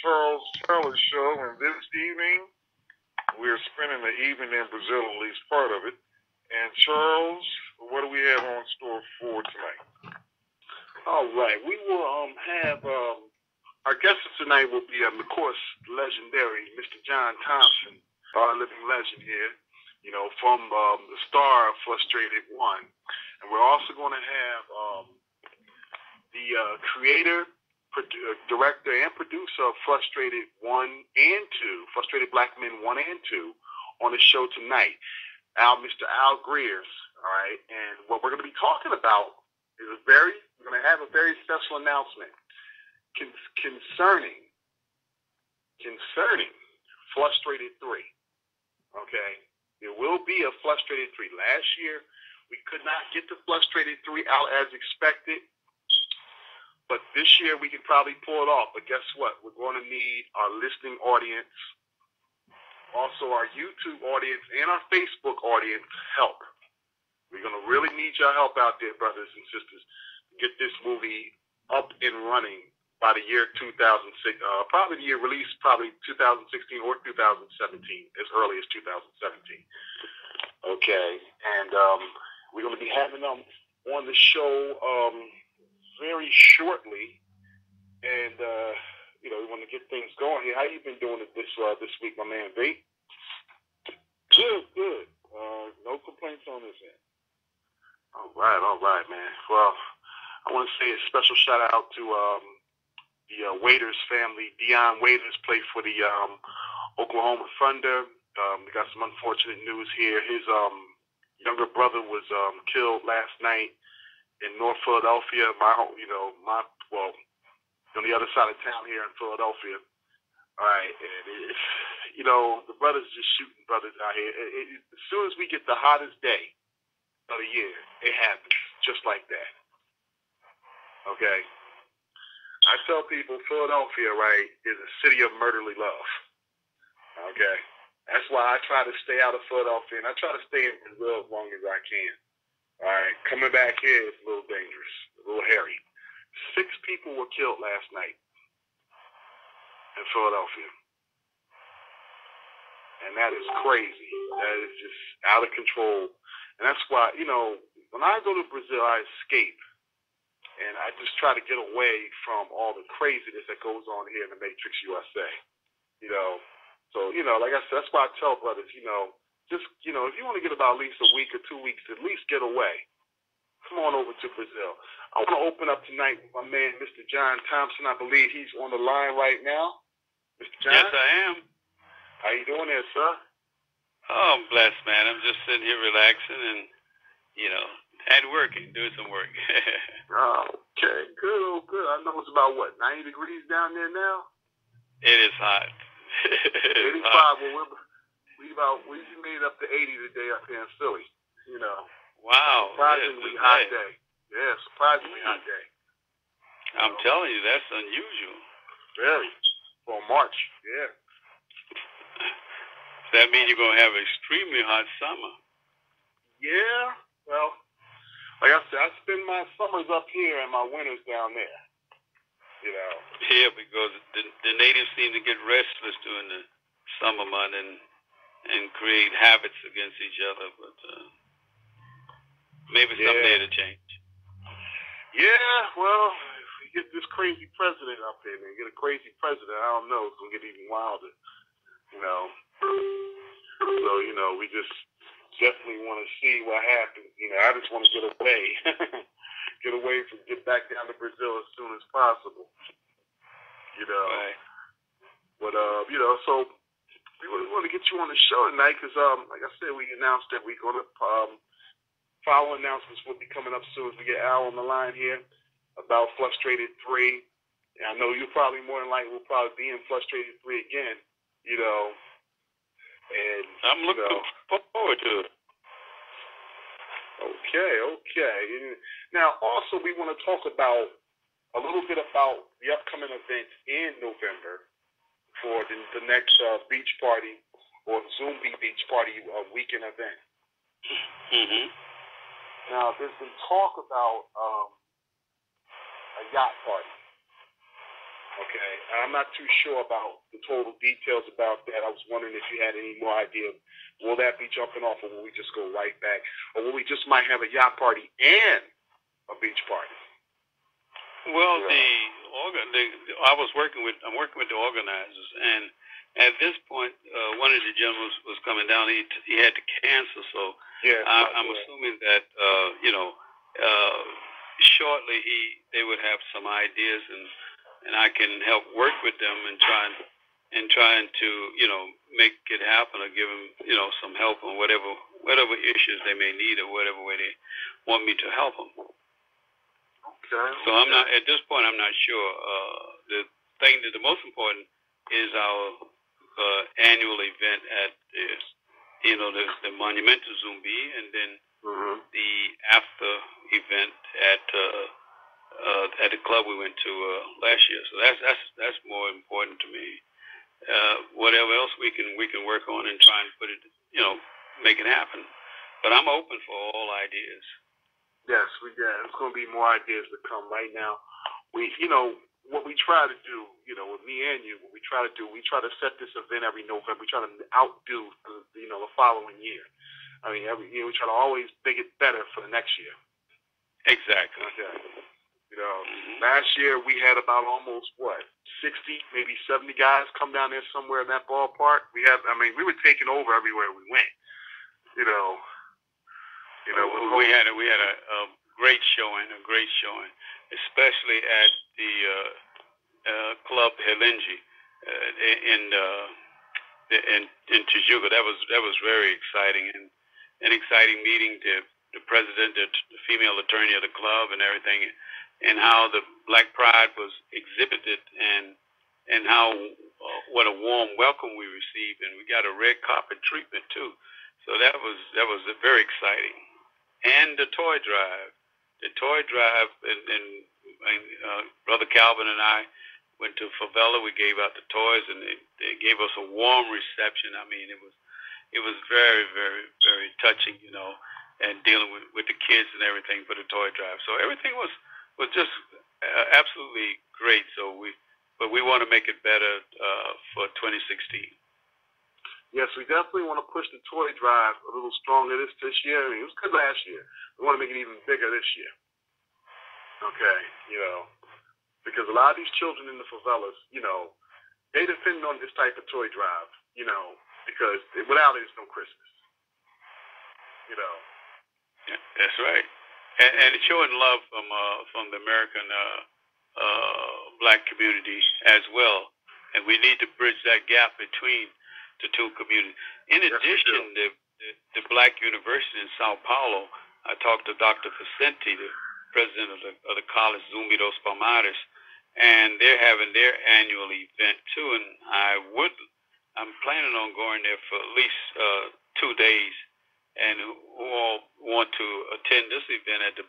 Charles Charlie Show, and this evening we're spending the evening in Brazil, at least part of it. And Charles, what do we have on store for tonight? All right, we will have our guest tonight will be, of course, legendary Mr. John Thompson, our living legend here. You know, from the star of Frustrated One, and we're also going to have the creator, director, and producer of Frustrated 1 and 2, Frustrated Black Men 1 and 2, on the show tonight, Mr. Al Greers. All right, and what we're going to be talking about is we're going to have a very special announcement concerning Frustrated 3. Okay, there will be a Frustrated 3. Last year, we could not get the Frustrated 3 out as expected. But this year we can probably pull it off. But guess what? We're going to need our listening audience, also our YouTube audience, and our Facebook audience help. We're going to really need your help out there, brothers and sisters, to get this movie up and running by the year 2006. Probably the year release, probably 2016 or 2017, as early as 2017. Okay, and we're going to be having them on the show very shortly, and we want to get things going here. How you been doing it this week, my man, V? Good. No complaints on this end. All right, man. Well, I want to say a special shout out to the Waiters family. Dion Waiters played for the Oklahoma Thunder. We got some unfortunate news here. His younger brother was killed last night in North Philadelphia, on the other side of town here in Philadelphia. All right, and the brothers just shooting brothers out here. As soon as we get the hottest day of the year, it happens just like that. Okay, I tell people Philadelphia, right, is a city of murderly love. Okay, that's why I try to stay out of Philadelphia, and I try to stay in Brazil as long as I can. All right, coming back here is a little dangerous, a little hairy. 6 people were killed last night in Philadelphia. And that is crazy. That is just out of control. And that's why, when I go to Brazil, I escape. And I just try to get away from all the craziness that goes on here in the Matrix USA. So, like I said, that's why I tell brothers, just, if you want to get about at least a week or 2 weeks, at least get away. Come on over to Brazil. I want to open up tonight with my man, Mr. John Thompson. I believe he's on the line right now. Mr. John? Yes, I am. How you doing there, sir? Oh, I'm blessed, man. I'm just sitting here relaxing and, doing some work. Okay, good. I know it's about, 90 degrees down there now? It is hot. 85, well, we made it up to 80 today up here in Philly, Wow. Surprisingly hot day. Yeah, surprisingly hot day. I'm telling you, that's unusual. Very. For March, yeah. Does that mean you're going to have an extremely hot summer? Yeah, well, like I said, I spend my summers up here and my winters down there. Yeah, because the natives seem to get restless during the summer month and create habits against each other, but maybe someday it'll change. Yeah, well, if we get this crazy president up here, man, get a crazy president, I don't know, it's going to get even wilder, So, we just definitely want to see what happens. I just want to get away. Get back down to Brazil as soon as possible. Right. But, so we really want to get you on the show tonight because, like I said, we announced that we're going to, follow announcements will be coming up soon as we get Al on the line here about Frustrated 3. And I know you probably more than likely will probably be in Frustrated 3 again, And I'm looking forward to it. Okay. Now, also, we want to talk about a little bit about the upcoming events in November for the next beach party or Zumbi beach party weekend event. Mm-hmm. Now, there's been talk about a yacht party. Okay, I'm not too sure about the total details about that. I was wondering if you had any more idea. Will that be jumping off, or will we just go right back, or will we just might have a yacht party and a beach party? Well, I'm working with the organizers, and at this point, one of the gentlemen was coming down. He had to cancel, so I'm assuming that shortly they would have some ideas, and I can help work with them and trying to make it happen, or give them some help on whatever issues they may need, or whatever way they want me to help them. Okay. So I'm not at this point. I'm not sure. The most important is our annual event at the Monumental Zumbi, and then the after event at the club we went to last year. So that's more important to me. Whatever else we can work on and try and put it, make it happen. But I'm open for all ideas. Yes, there's going to be more ideas to come. Right now, what we try to do, with me and you, we try to set this event every November. We try to outdo the following year. I mean, every year we try to always make it better for the next year. Exactly. Okay. Last year we had about almost 60, maybe 70 guys come down there somewhere in that ballpark. We were taking over everywhere we went. We had a great showing, especially at the Club Helenji in Tijuca. That was very exciting, and an exciting meeting the president, the female attorney of the club, and everything, and how the Black Pride was exhibited, and how what a warm welcome we received, and we got a red carpet treatment too. So that was very exciting. And the toy drive, and Brother Calvin and I went to Favela. We gave out the toys, and they gave us a warm reception. I mean, it was very, very, very touching, and dealing with the kids and everything for the toy drive. So everything was just absolutely great. But we want to make it better for 2016. Yes, we definitely want to push the toy drive a little stronger this year. I mean, it was good last year. We want to make it even bigger this year. Okay, because a lot of these children in the favelas, they depend on this type of toy drive, because without it, it's no Christmas. Yeah, that's right. And showing love from the American Black community as well, and we need to bridge that gap between the two communities. In addition, the Black University in Sao Paulo, I talked to Dr. Vicente, the president of the college, Zumbi dos Palmares, and they're having their annual event too. And I'm planning on going there for at least 2 days, and who all want to attend this event at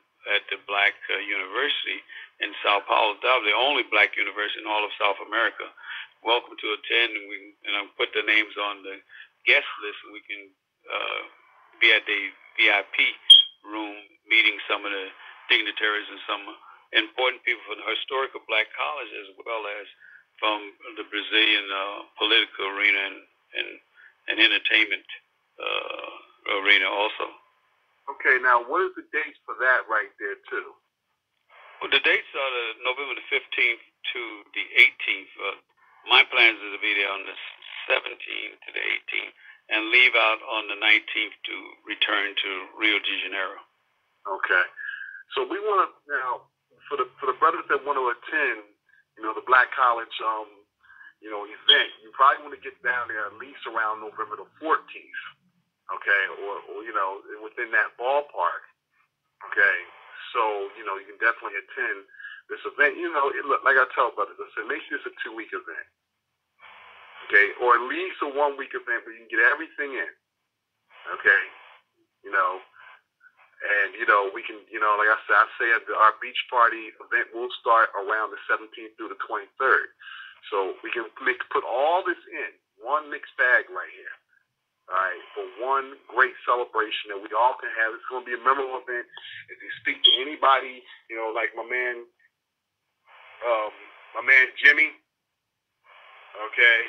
the Black University in Sao Paulo, the only Black university in all of South America. Welcome to attend, and I'll put the names on the guest list, and we can be at the VIP room meeting some of the dignitaries and some important people from the historical Black college, as well as from the Brazilian political arena and entertainment arena also. Okay, now what is the dates for that right there too? Well, the dates are November the 15th to the 18th. My plans is to be there on the 17th to the 18th and leave out on the 19th to return to Rio de Janeiro. Okay. So we want to, now, for the brothers that want to attend, the Black College, event, you probably want to get down there at least around November the 14th, okay, or within that ballpark, okay? So, you can definitely attend this event. Like I tell brothers, I said, make this a 2-week event, okay, or at least a 1-week event where you can get everything in, okay, and, we can, like I said, our beach party event will start around the 17th through the 23rd. So we can put all this in one mixed bag right here, all right, for one great celebration that we all can have. It's going to be a memorable event. If you speak to anybody, like my man Jimmy, Okay.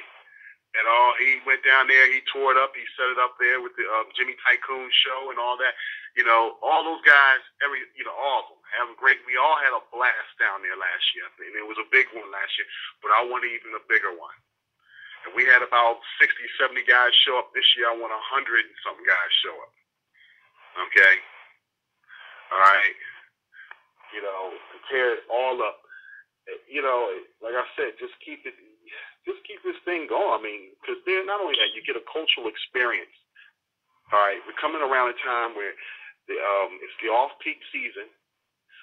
And he went down there, he tore it up, he set it up there with the Jimmy Tycoon show and all that. You know, all those guys, all of them have a great. We all had a blast down there last year, and it was a big one last year. But I want even a bigger one. And we had about 60, 70 guys show up. This year, I want 100 and something guys show up. Okay. All right. You know, to tear it all up. You know, like I said, just keep this thing going. I mean, because not only that, you get a cultural experience. All right, we're coming around a time where it's the off-peak season,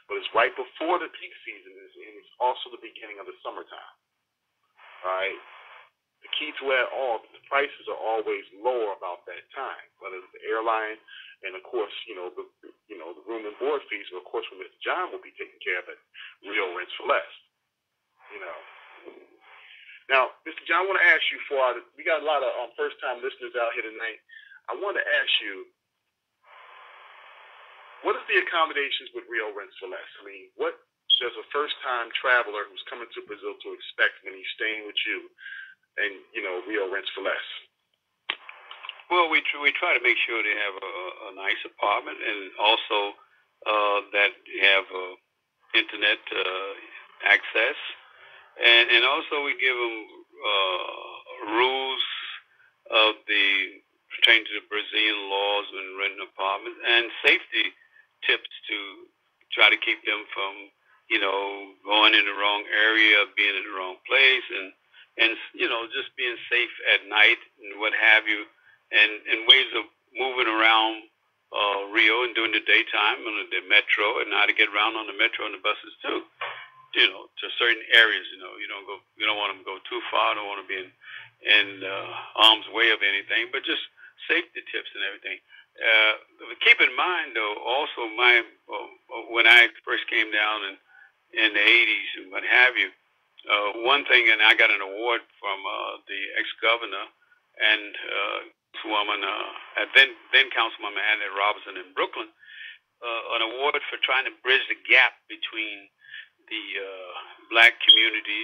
but it's right before the peak season, and it's also the beginning of the summertime. All right, the key to it all, the prices are always lower about that time, whether it's the airline, and of course, the room and board fees. But of course, when Mr. John will be taking care of it, Rio Rents for Less. You know. Now, Mr. John, I want to ask you we got a lot of first-time listeners out here tonight. I want to ask you, what is the accommodations with Rio Rents for Less? I mean, what does a first-time traveler who's coming to Brazil to expect when he's staying with you and, Rio Rents for Less? Well, we try to make sure they have a nice apartment, and also that you have internet access. And also we give them rules of pertaining to the Brazilian laws when renting apartments, and safety tips to try to keep them from, going in the wrong area, being in the wrong place, and just being safe at night and what have you, and ways of moving around Rio and during the daytime on the metro, and how to get around on the metro and the buses too. To certain areas, you don't want them to go too far. Don't want to be in harm's way of anything, but just safety tips and everything. Keep in mind, though, also when I first came down in the 80s and what have you, one thing, and I got an award from the ex-governor and woman, then Councilwoman Anna Robinson in Brooklyn, an award for trying to bridge the gap between the black community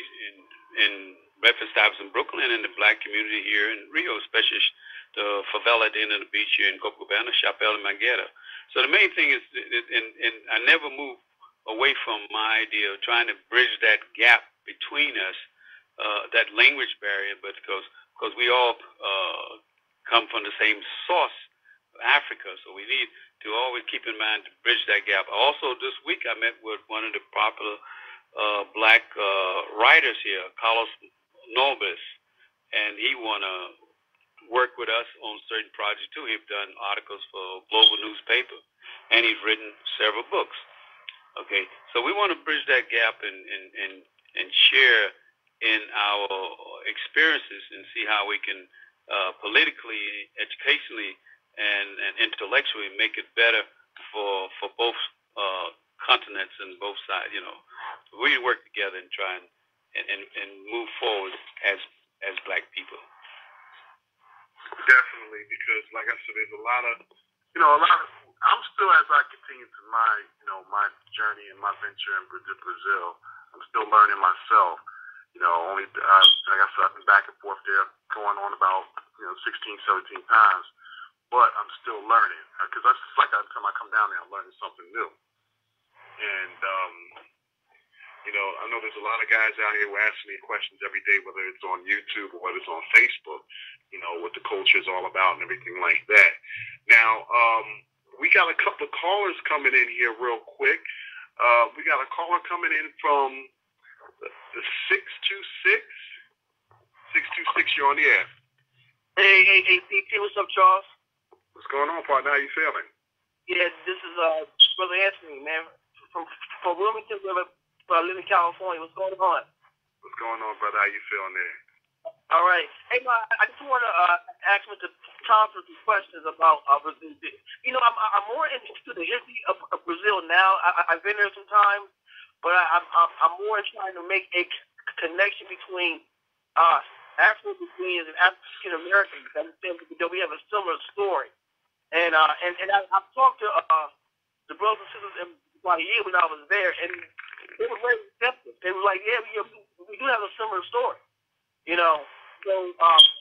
in Bedford-Stuyvesant, Brooklyn, and the black community here in Rio, especially the favela at the end of the beach here in Copacabana, Chapelle and Mangueira. So the main thing is, and I never move away from my idea of trying to bridge that gap between us, that language barrier, but because we all come from the same source, Africa, so we need to always keep in mind to bridge that gap. Also, this week I met with one of the popular black writers here, Carlos Nobis, and he want to work with us on certain projects too. He's done articles for Global newspaper, and he's written several books. Okay, so we want to bridge that gap and share in our experiences and see how we can politically, educationally, and intellectually make it better for both continents and both sides. We work together and try and move forward as black people. Definitely, because like I said, there's a lot of I'm still, as I continue to my journey and my venture in Brazil, I'm still learning myself. Like I said, I've been back and forth there, going on about 16, 17 times. But I'm still learning, because that's just like every time I come down there, I'm learning something new. And, I know there's a lot of guys out here who ask me questions every day, whether it's on YouTube or whether it's on Facebook, what the culture is all about and everything like that. Now, we got a couple of callers coming in here real quick. We got a caller coming in from the 626. 626, you're on the air. Hey, PT, what's up, Charles? What's going on, partner? How you feeling? Yeah, this is Brother Anthony, man, from Wilmington, I live in California. What's going on? What's going on, brother? How you feeling there? All right. Hey, man, I just want to ask Mr. Thompson some questions about Brazil. I'm more interested in the history of Brazil now. I've been there some time, but I'm more trying to make a connection between Afro-Brazilians and African Americans. I understand that we have a similar story. And I've talked to the brothers and sisters in Bahia when I was there, and they were very receptive. They were like, yeah, we do have a similar story. You know, so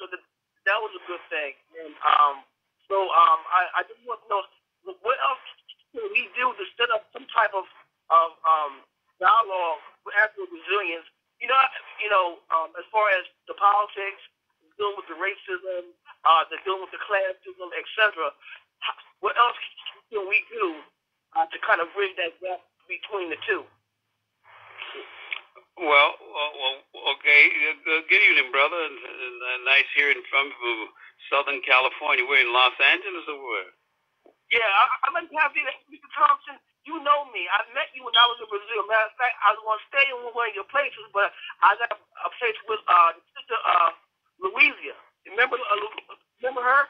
that was a good thing. And I just want to know what else can we do to set up some type of dialogue with Afro Brazilians. As far as the politics, dealing with the racism, dealing with the classism, etc. What else can we do to kind of bridge that gap between the two? Well, okay. Good evening, brother. Nice hearing from you, Southern California. We're in Los Angeles or where? Yeah, I'm in Pasadena. Mr. Thompson, you know me. I met you when I was in Brazil. Matter of fact, I was going to stay in one of your places, but I got a place with Sister Louisa. Remember her?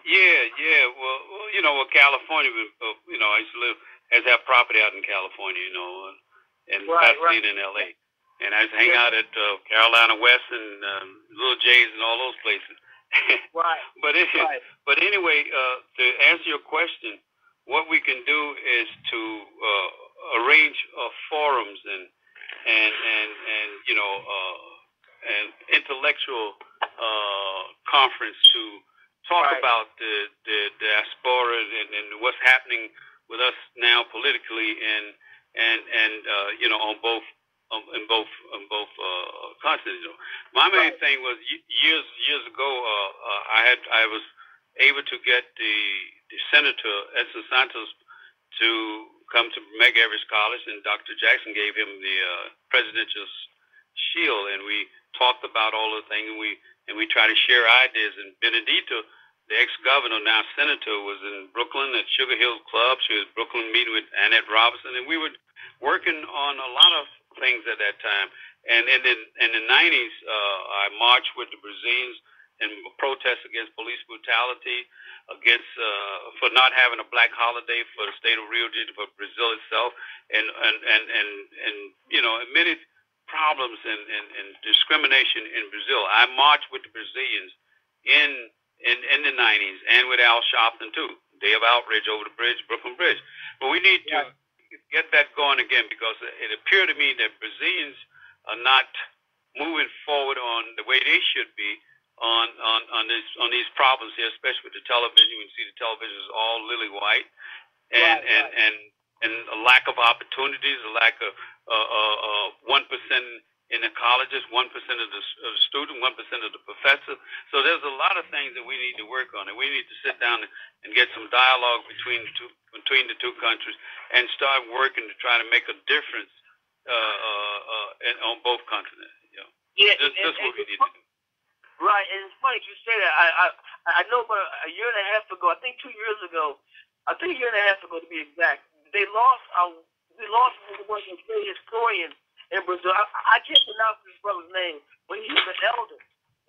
Yeah. Well, California, I used to has that property out in California, in Pasadena and L.A. And I used to hang out at Carolina West and Little J's and all those places. Right. But anyway, to answer your question, what we can do is to arrange forums and an intellectual conference to talk about the diaspora and what's happening with us now politically and on both continents. My main thing was years ago. I was able to get the Senator Edson Santos to come to McEvery College, and Dr. Jackson gave him the presidential shield, and we talked about all the things, and we tried to share ideas. And Benedito, the ex-governor, now senator, was in Brooklyn at Sugar Hill Club. She was in Brooklyn meeting with Annette Robinson, and we were working on a lot of things at that time. And in the 90s, I marched with the Brazilians in protest against police brutality, against for not having a black holiday for the state of Rio de Janeiro, for Brazil itself, and many problems and discrimination in Brazil. I marched with the Brazilians in the 90s, and with Al Sharpton too. Day of Outrage over the bridge, Brooklyn Bridge. But we need to get that going again, because it appeared to me that Brazilians are not moving forward on the way they should be on these problems here, especially with the television. You can see the television is all lily white, and a lack of opportunities, a lack of 1% in the colleges, 1% of the student, 1% of the professor. So there's a lot of things that we need to work on, and we need to sit down and get some dialogue between the two countries and start working to try to make a difference on both continents. That's what we need to do. Right, and it's funny you say that. I know about a year and a half ago, I think 2 years ago, to be exact, we lost one of the great historians in Brazil. I can't pronounce his brother's name, but he was an elder,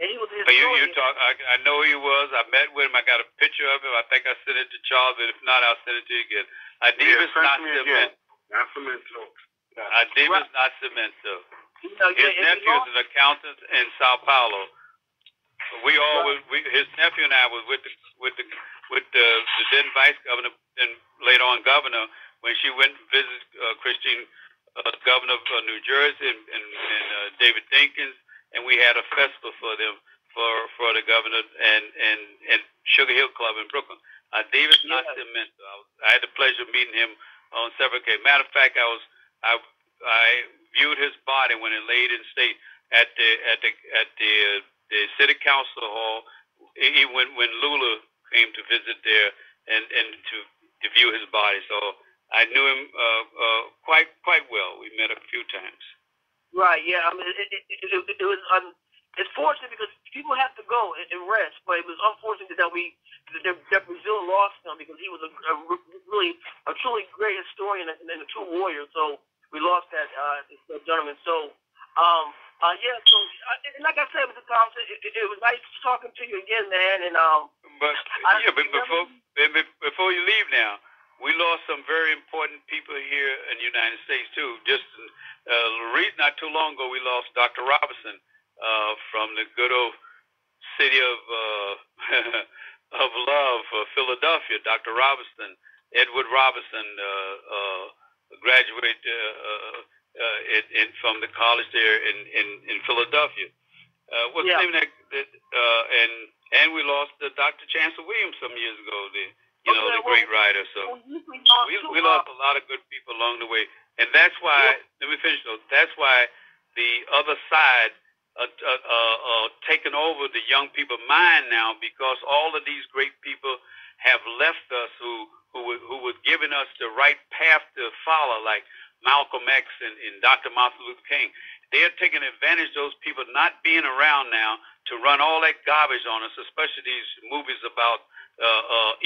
and he was a historian. I know who he was. I met with him. I got a picture of him. I think I sent it to Charles, and if not, I'll send it to you again. Adivas Nascimento. Adivas Nascimento. His nephew is an accountant in Sao Paulo. His nephew and I was with the then vice governor and later on governor when she went to visit Christine, governor of New Jersey, and David Dinkins, and we had a festival for them for the governor and Sugar Hill Club in Brooklyn. David Nascimento. I had the pleasure of meeting him on several occasions. Matter of fact, I viewed his body when it laid in state at the city council hall, even when Lula came to visit there and to view his body. So I knew him quite well. We met a few times. Right. Yeah. I mean, it was it's fortunate because people have to go and rest, but it was unfortunate that Brazil lost him because he was a truly great historian and a true warrior. So we lost that gentleman. So. So like I said, Mr. Thompson, it was nice talking to you again, man. And but before you leave now, we lost some very important people here in the United States too. Just not too long ago, we lost Dr. Robinson from the good old city of love, Philadelphia. Dr. Robinson, Edward Robinson, graduated from the college there in Philadelphia, What's the name and we lost Dr. Chancellor Williams some years ago. The great writer. So we lost a lot of good people along the way, and that's why. Let me finish though. That's why the other side taken over the young people's mind now, because all of these great people have left us who were giving us the right path to follow, like Malcolm X and Dr. Martin Luther King. They're taking advantage of those people not being around now to run all that garbage on us, especially these movies about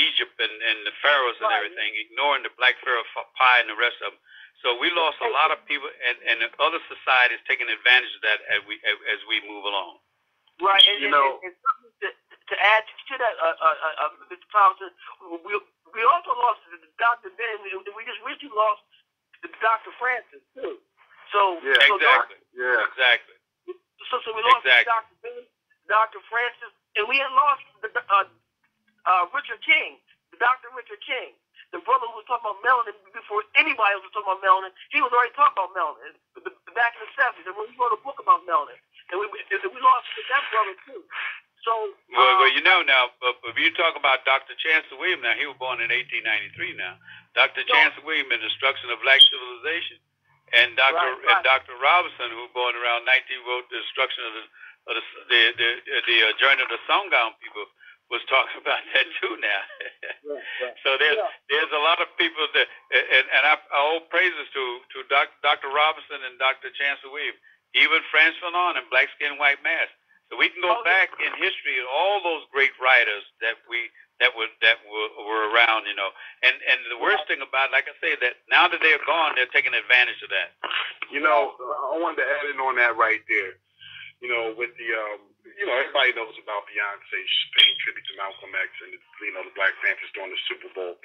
Egypt and the pharaohs and everything, ignoring the black pharaoh pie and the rest of them. So we lost a lot of people, and the other society is taking advantage of that as we move along. Right, and to add to that, Mr. Thompson, we also lost Dr. Ben. We just recently lost Dr. Francis too. So exactly. Exactly. So we lost Dr. Ben, Dr. Francis, and we had lost Richard King, Dr. Richard King, the brother who was talking about melanin before anybody was talking about melanin. He was already talking about melanin back in the 70s, and when he wrote a book about melanin, and we lost that brother too. So well, now, if you talk about Dr. Chancellor Williams, now he was born in 1893. Now, Dr. Chancellor Williams, in Destruction of Black Civilization, and Dr. Robinson, who was born around 19, wrote The Destruction of the Journey of the Songhai people, was talking about that too now. So there's a lot of people that, and I owe praises to Dr. Robinson and Dr. Chancellor Williams, even Frantz Fanon and Black Skin, White Mask. So we can go back in history and all those great writers that were around, And the worst thing about it, like I say, that now that they're gone, they're taking advantage of that. I wanted to add in on that right there. With the everybody knows about Beyonce paying tribute to Malcolm X and the Black Panthers during the Super Bowl.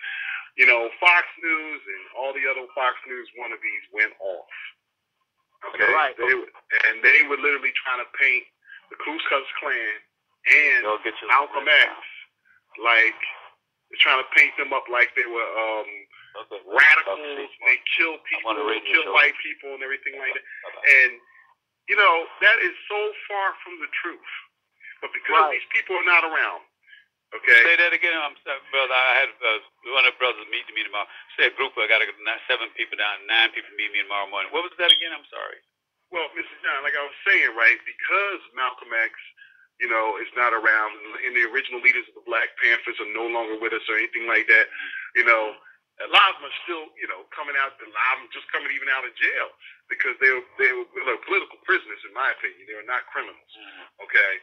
Fox News and all the other Fox News wannabes went off. Okay, right. They were literally trying to paint the Ku Klux Klan and Malcolm X like they're trying to paint them up like they were radicals. They killed people, killed white people, and everything like that. And that is so far from the truth. But because these people are not around, okay? Say that again. I'm sorry, brother. I had one of the brothers meeting me tomorrow. Say a group. I got 7 people down, 9 people meet me tomorrow morning. What was that again? I'm sorry. Well, Mr. John, like I was saying, right, because Malcolm X, is not around, and the original leaders of the Black Panthers are no longer with us or anything like that, a lot of them are still, coming out, a lot of them just coming even out of jail because they were political prisoners, in my opinion. They were not criminals, okay?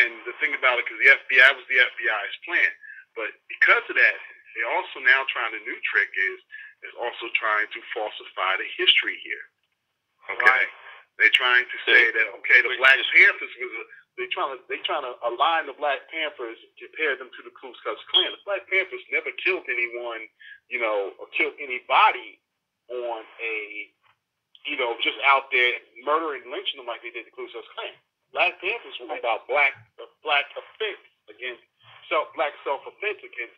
And the thing about it, because the FBI was the FBI's plan, but because of that, they're also now trying, the new trick is also trying to falsify the history here, okay? They're trying to say that, okay, the Black Panthers they're trying to align the Black Panthers, compare them to the Ku Klux Klan. The Black Panthers never killed anyone, or killed anybody on a, just out there murdering and lynching them like they did the Ku Klux Klan. Black Panthers were about black offense against black self-offense against,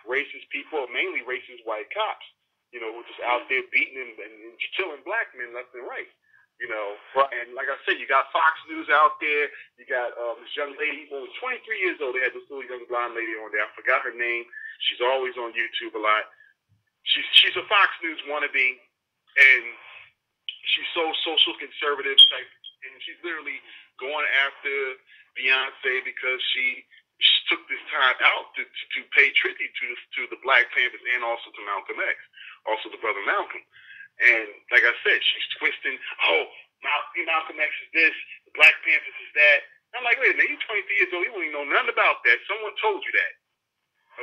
racist people, mainly racist white cops, who were just out there beating and killing black men left and right. And like I said, you got Fox News out there. You got this young lady, only 23 years old. They had this little young blonde lady on there. I forgot her name. She's always on YouTube a lot. She's a Fox News wannabe, and she's so social conservative type, and she's literally going after Beyonce because she took this time out to pay tribute to the Black Panthers and also to Malcolm X, also the brother Malcolm. And like I said, she's twisting, Malcolm X is this, the Black Panthers is that. I'm like, wait a minute, you're 23 years old, you don't even know nothing about that. Someone told you that.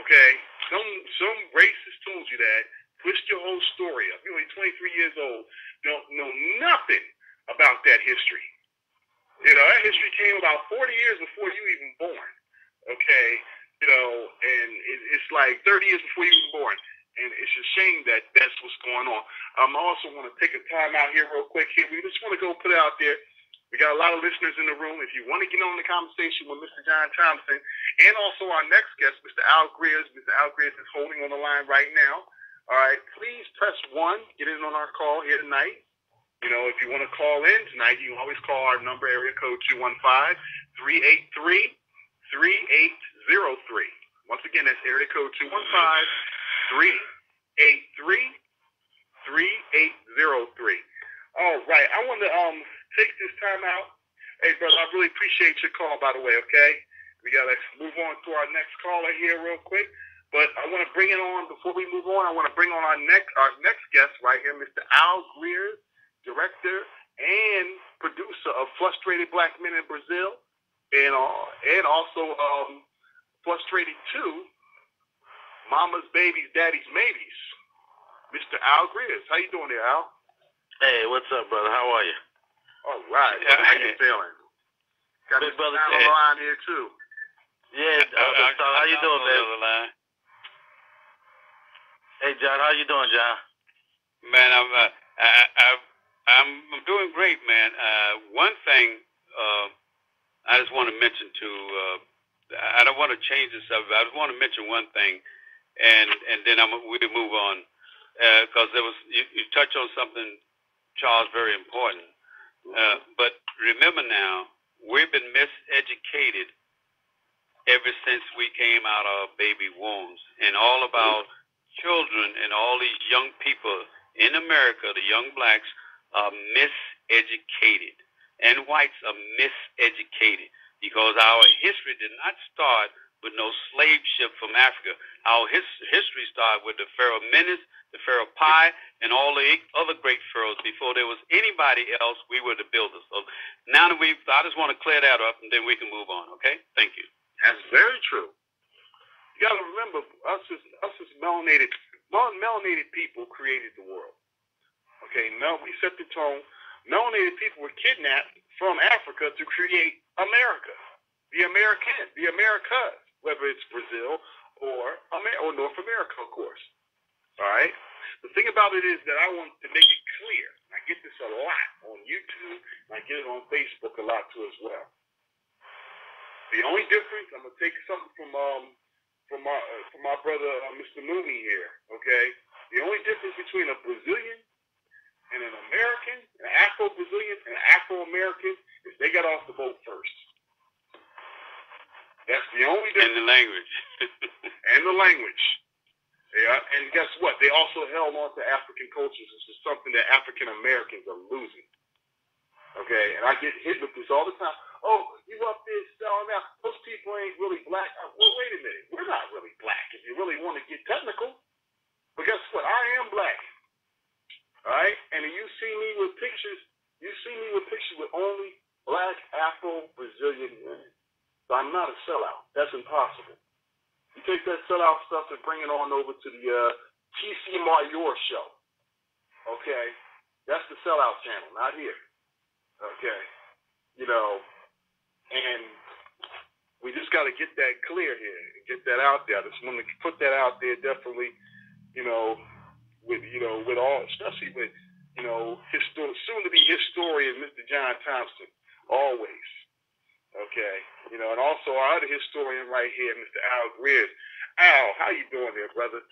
Okay? Some racist told you that. Twist your whole story up. You're only 23 years old, don't know nothing about that history. That history came about 40 years before you even born. Okay? And it's like 30 years before you were born. And it's a shame that that's what's going on. I also want to take a time out here real quick here. We just want to go put it out there. We got a lot of listeners in the room. If you want to get on the conversation with Mr. John Thompson and also our next guest, Mr. Al Greers. Mr. Al Greers is holding on the line right now. All right, please press 1. Get in on our call here tonight. You know, if you want to call in tonight, you can always call our number, area code 215-383-3803. Once again, that's area code 215-383-3803. All right, I want to take this time out. Hey, brother, I really appreciate your call, by the way, okay? We got to move on to our next caller here real quick. But I want to bring it on, before we move on, I want to bring on our next guest right here, Mr. Al Greer, director and producer of Frustrated Black Men in Brazil, and also Frustrated 2, Mama's Babies, Daddy's Maybes. Mr. Al Greer, how you doing there, Al? Hey, what's up, brother? How are you? All right. How you feeling? Got Big Mr. brother Al on the line here, too. Yeah, how you doing, man? Hey, John, how you doing, John? Man, I'm doing great, man. One thing I just want to mention I don't want to change the subject. I just want to mention one thing, and then we'll move on, because you touched on something, Charles, very important. But remember now, we've been miseducated ever since we came out of baby wombs, and all about children and all these young people in America, the young blacks, are miseducated, and whites are miseducated, because our history did not start with no slave ship from Africa. Our history started with the Pharaoh Menes, the Pharaoh Pi, and all the other great pharaohs. Before there was anybody else, we were the builders. So now that I just want to clear that up, and then we can move on, okay? Thank you. That's very true. You got to remember, us as melanated people created the world. Okay, we set the tone. Melanated people were kidnapped from Africa to create America, the Americas, whether it's Brazil or North America, of course. All right. The thing about it is that I want to make it clear. And I get this a lot on YouTube, and I get it on Facebook a lot too as well. The only difference, I'm gonna take something from my brother Mr. Mooney here. Okay. The only difference between a Brazilian and an American, an Afro-Brazilian and an Afro-American, is they got off the boat first. That's the only difference. And the language. And the language. Yeah, and guess what? They also held on to African cultures, which is something that African Americans are losing. Okay, and I get hit with this all the time. Oh, you up there selling out? Those people ain't really black. Well, wait a minute. We're not really black if you really want to get technical. But guess what? I am black. All right, and you see me with pictures. You see me with pictures with only black Afro-Brazilian women. So I'm not a sellout. That's impossible. You take that sellout stuff and bring it on over to the TC Mayor show. Okay, that's the sellout channel, not here. Okay, and we just got to get that clear here and get that out there. I just want to put that out there, definitely. With all, especially with soon to be historian Mr. John Thompson, always. Okay, and also our other historian right here, Mr. Al Greer. Al, how you doing there, brother?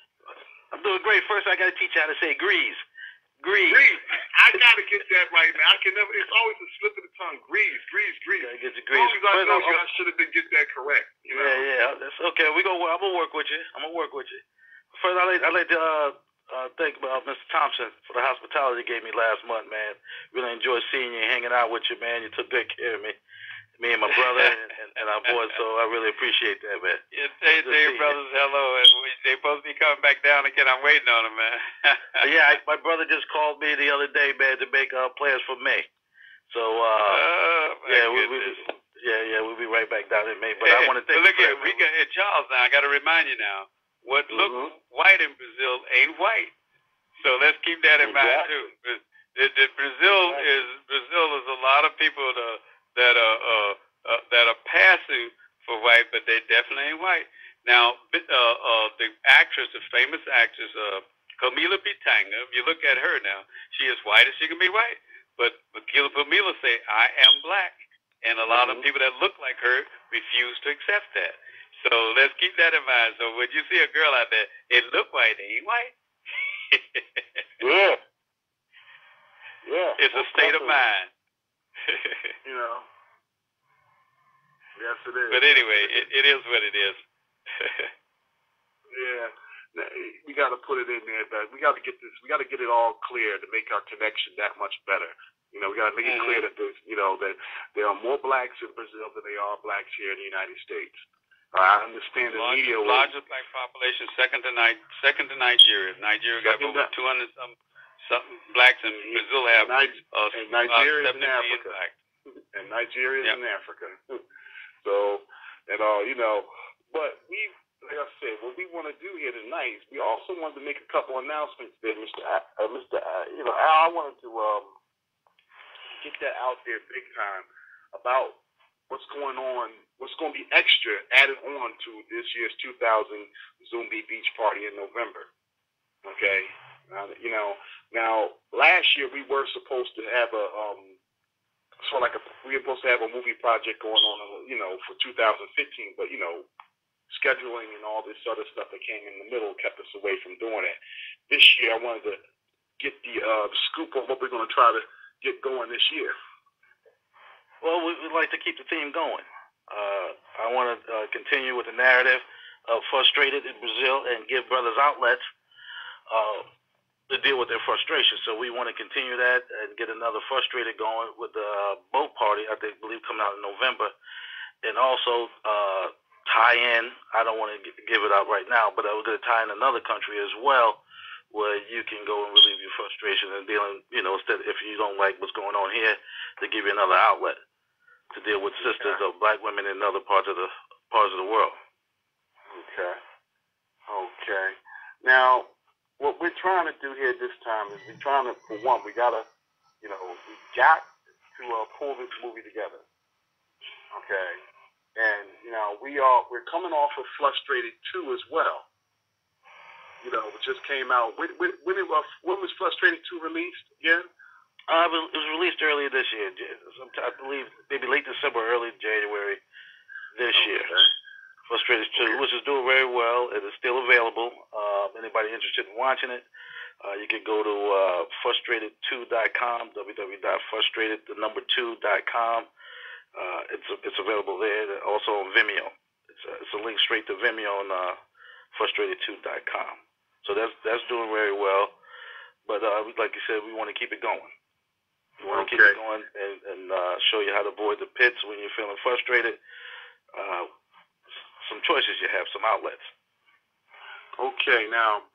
I'm doing great. First, I got to teach you how to say grease. Grease. I got to get that right, man. I can never. It's always a slip of the tongue. Grease. Gotta get the grease. As long as I know you, I should have been get that correct. Yeah. That's okay. I'm gonna work with you. First, I'd like to thank Mr. Thompson for the hospitality he gave me last month, man. Really enjoyed seeing you and hanging out with you, man. You took good care of me and my brother and our boys, so I really appreciate that, man. Yeah, say your brothers hello, and they're supposed to be coming back down again. I'm waiting on them, man. Yeah, my brother just called me the other day, man, to make plans for May. So, we'll be right back down in May. But I want to thank you. Look here, Charles, now, I got to remind you now, what looks white in Brazil ain't white. So let's keep that in mind, too. Brazil is a lot of people that are passing for white, but they definitely ain't white. Now, the famous actress, Camila Pitanga, if you look at her now, she is white as she can be white. But Camila say, I am black. And a lot of people that look like her refuse to accept that. So let's keep that in mind. So when you see a girl out there, it look white, it ain't white. Yeah. Yeah. It's a state of mind. You know. Yes, it is. But anyway, it is what it is. Yeah. We got to put it in there, but we got to get this. We got to get it all clear to make our connection that much better. You know, we got to make it clear that there's, you know, that there are more blacks in Brazil than there are blacks here in the United States. I understand the media. Largest black population, second to Nigeria. Nigeria got over 200 some blacks, and Brazil have and Nigeria is in 70 Africa. blacks. And Nigeria is in Africa. So, and you know, but we, like I said, what we want to do here tonight is we also wanted to make a couple announcements there, you know, Al, I wanted to get that out there big time about what's going on, what's going to be extra added on to this year's 2000 Zumbi Beach Party in November. Okay, you know, now last year we were supposed to have we were supposed to have a movie project going on, you know, for 2015, but you know, scheduling and all this other stuff that came in the middle kept us away from doing it. This year I wanted to get the scoop on what we're going to try to get going this year. Well, we'd like to keep the theme going. I want to continue with the narrative of Frustrated in Brazil and give brothers outlets to deal with their frustration. So we want to continue that and get another Frustrated going with the boat party, I believe coming out in November. And also tie in, I don't want to give it out right now, but we're going to tie in another country as well, where you can go and relieve your frustration and dealing, you know, instead if you don't like what's going on here, to give you another outlet to deal with sisters of black women in other parts of the world. Okay. Now, what we're trying to do here this time is we're trying to, for one, we got to pull this movie together. Okay. And, you know, we're coming off of Frustrated 2 as well. You know, it just came out. When was Frustrated 2 released again? It was released earlier this year. I believe maybe late December, early January this year. Frustrated 2, which is doing very well. It is still available. Anybody interested in watching it, you can go to frustrateded2.com, www.frustrated2.com. It's available there. Also on Vimeo. It's a link straight to Vimeo on frustrateded2.com. So that's doing very well. But like you said, we want to keep it going. We want to keep it going and show you how to avoid the pits when you're feeling frustrated. Some choices you have, some outlets. Okay, now,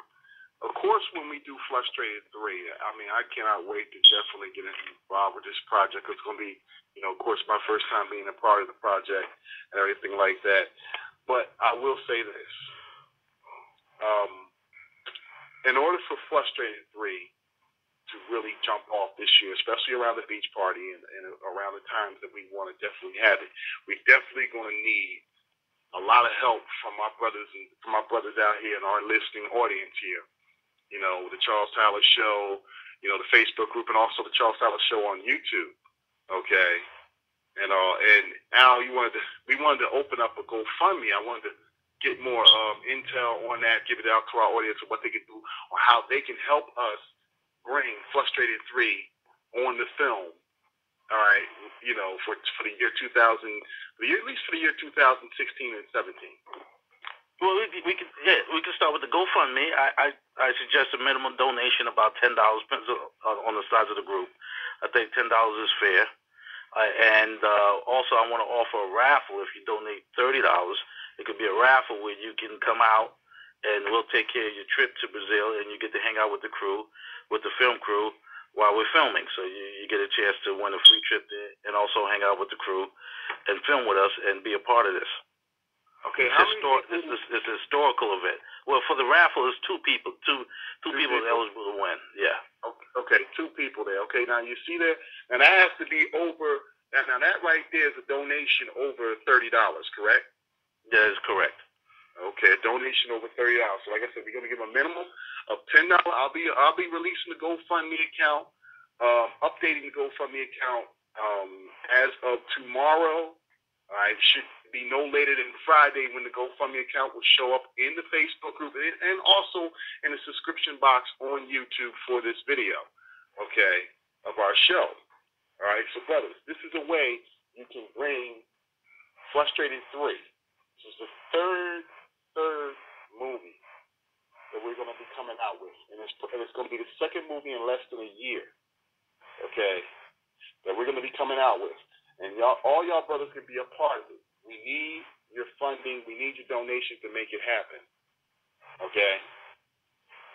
of course, when we do Frustrated 3, I mean, I cannot wait to definitely get involved with this project. It's going to be, you know, of course, my first time being a part of the project and everything like that. But I will say this. In order for Frustrated 3 to really jump off this year, especially around the beach party and around the times that we want to definitely have it, we're definitely going to need a lot of help from our brothers out here in our listening audience here. You know, the Charles Tyler Show, you know, the Facebook group, and also the Charles Tyler Show on YouTube. Okay, and Al, we wanted to open up a GoFundMe. I wanted to get more intel on that, give it out to our audience of what they can do or how they can help us bring Frustrated 3 on the film. All right, you know, for the year 2000, at least for the year 2016 and 17. Well, we can start with the GoFundMe. I suggest a minimum donation about $10 on the size of the group. I think $10 is fair. And also, I want to offer a raffle. If you donate $30, it could be a raffle where you can come out and we'll take care of your trip to Brazil, and you get to hang out with the crew, with the film crew, while we're filming. So you get a chance to win a free trip there and also hang out with the crew and film with us and be a part of this. Okay, this is a historical event. Well, for the raffle, it's two people eligible to win. Yeah. Okay, 2 people there. Okay, now you see that? And that has to be over. Now that right there is a donation over $30, correct? That is correct. Okay, a donation over $30. So like I said, we're going to give a minimum of $10. I'll be releasing the GoFundMe account, updating the GoFundMe account as of tomorrow. It should be no later than Friday when the GoFundMe account will show up in the Facebook group and also in the subscription box on YouTube for this video. Okay, of our show. All right, so brothers, this is a way you can bring Frustrated 3. This is the third movie that we're going to be coming out with, and it's going to be the second movie in less than a year. Okay, that we're going to be coming out with, and all y'all brothers can be a part of it. We need your funding. We need your donations to make it happen. Okay.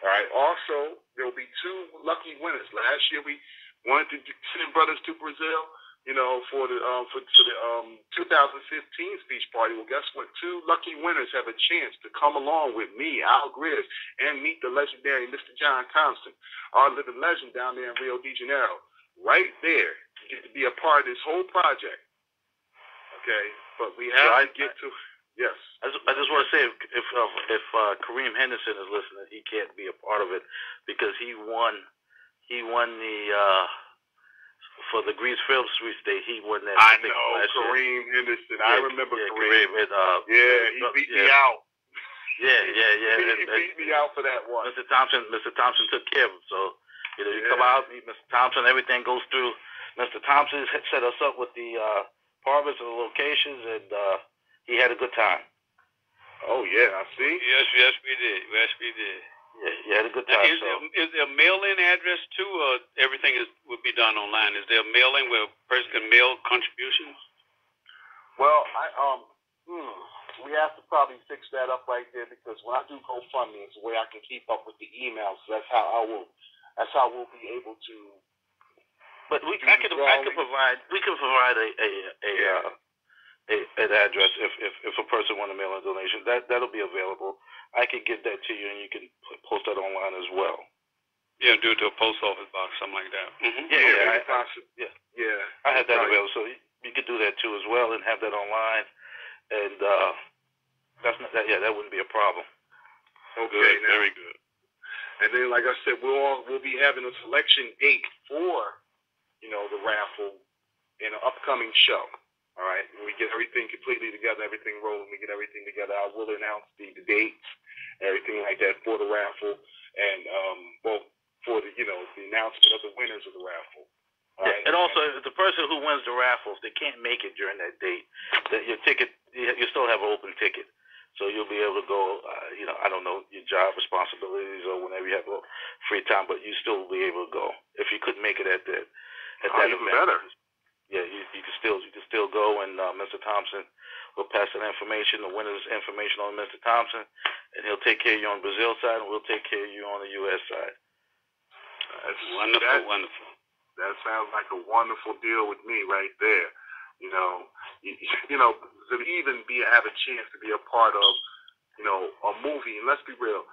All right. Also, there will be 2 lucky winners. Last year we wanted to send brothers to Brazil, for the 2015 speech party. Well, guess what? 2 lucky winners have a chance to come along with me, Al Grizz, and meet the legendary Mr. John Thompson, our living legend down there in Rio de Janeiro. Right there, you get to be a part of this whole project. Okay, but we have to get to. Yes. I just want to say, if Kareem Henderson is listening, he can't be a part of it because he won the for the Grease Film Sweepstakes. He won that. I know Kareem Henderson. I remember Kareem. He beat me out. Yeah. He beat me out for that one. Mr. Thompson took care of him. So you come out, meet Mr. Thompson. Everything goes through. Mr. Thompson set us up with the apartments and the locations, and he had a good time. Oh yeah, I see. Yes, we did. Yeah, he had a good time. Is there a mail-in address too, or everything would be done online? Is there a mail-in where a person can mail contributions? Well, we have to probably fix that up right there, because when I do GoFundMe, it's the way I can keep up with the emails. So that's how we'll be able to. But we can provide an address if a person want to mail a donation. That'll be available. I can get that to you, and you can post that online as well. Yeah, do it to a post office box, something like that. Mm-hmm. Yeah. I had that available, so you could do that too as well, and have that online. And that's not that. Yeah, that wouldn't be a problem. Okay, good, very good. And then, like I said, we'll be having a selection date for the raffle in an upcoming show. All right, when we get everything completely together, everything rolling, we get everything together, I will announce the dates, everything like that for the raffle, and for the the announcement of the winners of the raffle. Right? And also, the person who wins the raffle, if they can't make it during that date, that your ticket, you still have an open ticket, so you'll be able to go. I don't know your job responsibilities or whenever you have a free time, but you still will be able to go if you couldn't make it at that even event. Better. Yeah, you can still go, and Mr. Thompson will pass that information, the winner's information on Mr. Thompson, and he'll take care of you on the Brazil side, and we'll take care of you on the U.S. side. That's wonderful. That sounds like a wonderful deal with me right there. To even have a chance to be a part of, a movie. And let's be real,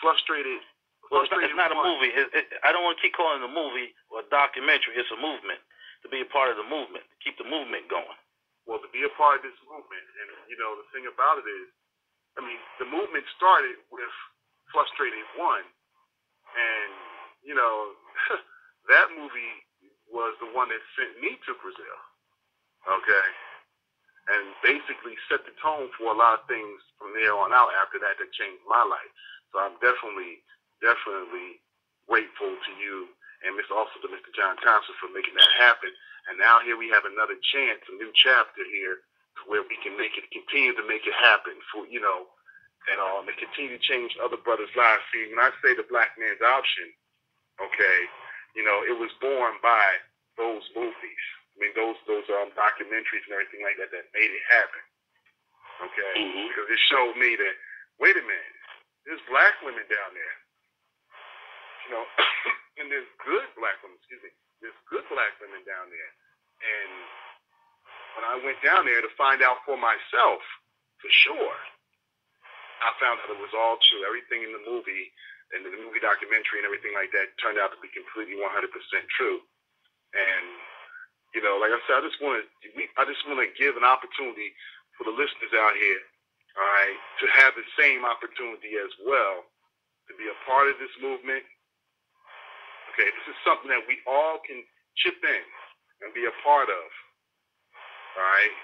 Frustrated. Well, it's not a movie. I don't want to keep calling it a movie or a documentary. It's a movement. To be a part of the movement, to keep the movement going. Well, to be a part of this movement, and the thing about it is, the movement started with Frustrated 1, and that movie was the one that sent me to Brazil. Okay, and basically set the tone for a lot of things from there on out. After that changed my life. So I'm definitely grateful to you. And also to Mr. John Thompson for making that happen. And now here we have another chance, a new chapter here, where we can continue to make it happen for, and continue to change other brothers' lives. See, when I say the Black Man's Option, okay, it was born by those movies. Those documentaries and everything like that made it happen. Okay, because it showed me that, wait a minute, there's black women down there. And there's good black women, there's good black women down there. And when I went down there to find out for myself, for sure, I found out it was all true. Everything in the movie, and the movie documentary and everything like that turned out to be completely 100% true. And, like I said, I just want to give an opportunity for the listeners out here, all right, to have the same opportunity as well, to be a part of this movement. Okay, this is something that we all can chip in and be a part of. All right,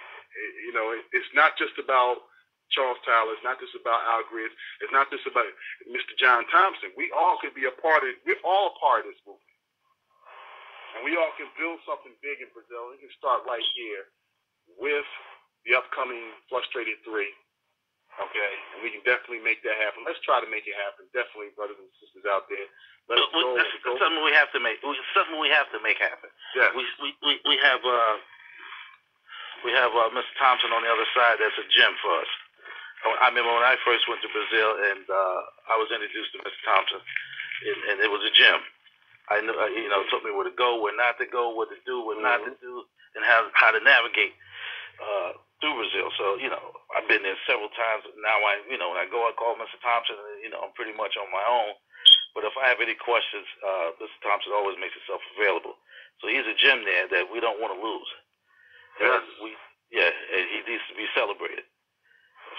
it's not just about Charles Tyler. It's not just about Al Grizz. It's not just about Mr. John Thompson. We all could be a part of. We're all a part of this movement. and we all can build something big in Brazil. We can start right here with the upcoming Frustrated 3. Okay, and we can definitely make that happen. Let's try to make it happen. Definitely, brothers and sisters out there. Let's go. That's something we have to make. Something we have to make happen. Yeah. We have Mr. Thompson on the other side. That's a gem for us. I remember when I first went to Brazil and I was introduced to Mr. Thompson, and it was a gem. I knew, told me where to go, where not to go, what to do, what not to do, and how to navigate through Brazil. So, I've been there several times. Now when I go, I call Mr. Thompson, and, I'm pretty much on my own. But if I have any questions, Mr. Thompson always makes himself available. So he's a gem there that we don't want to lose. Yes. And he needs to be celebrated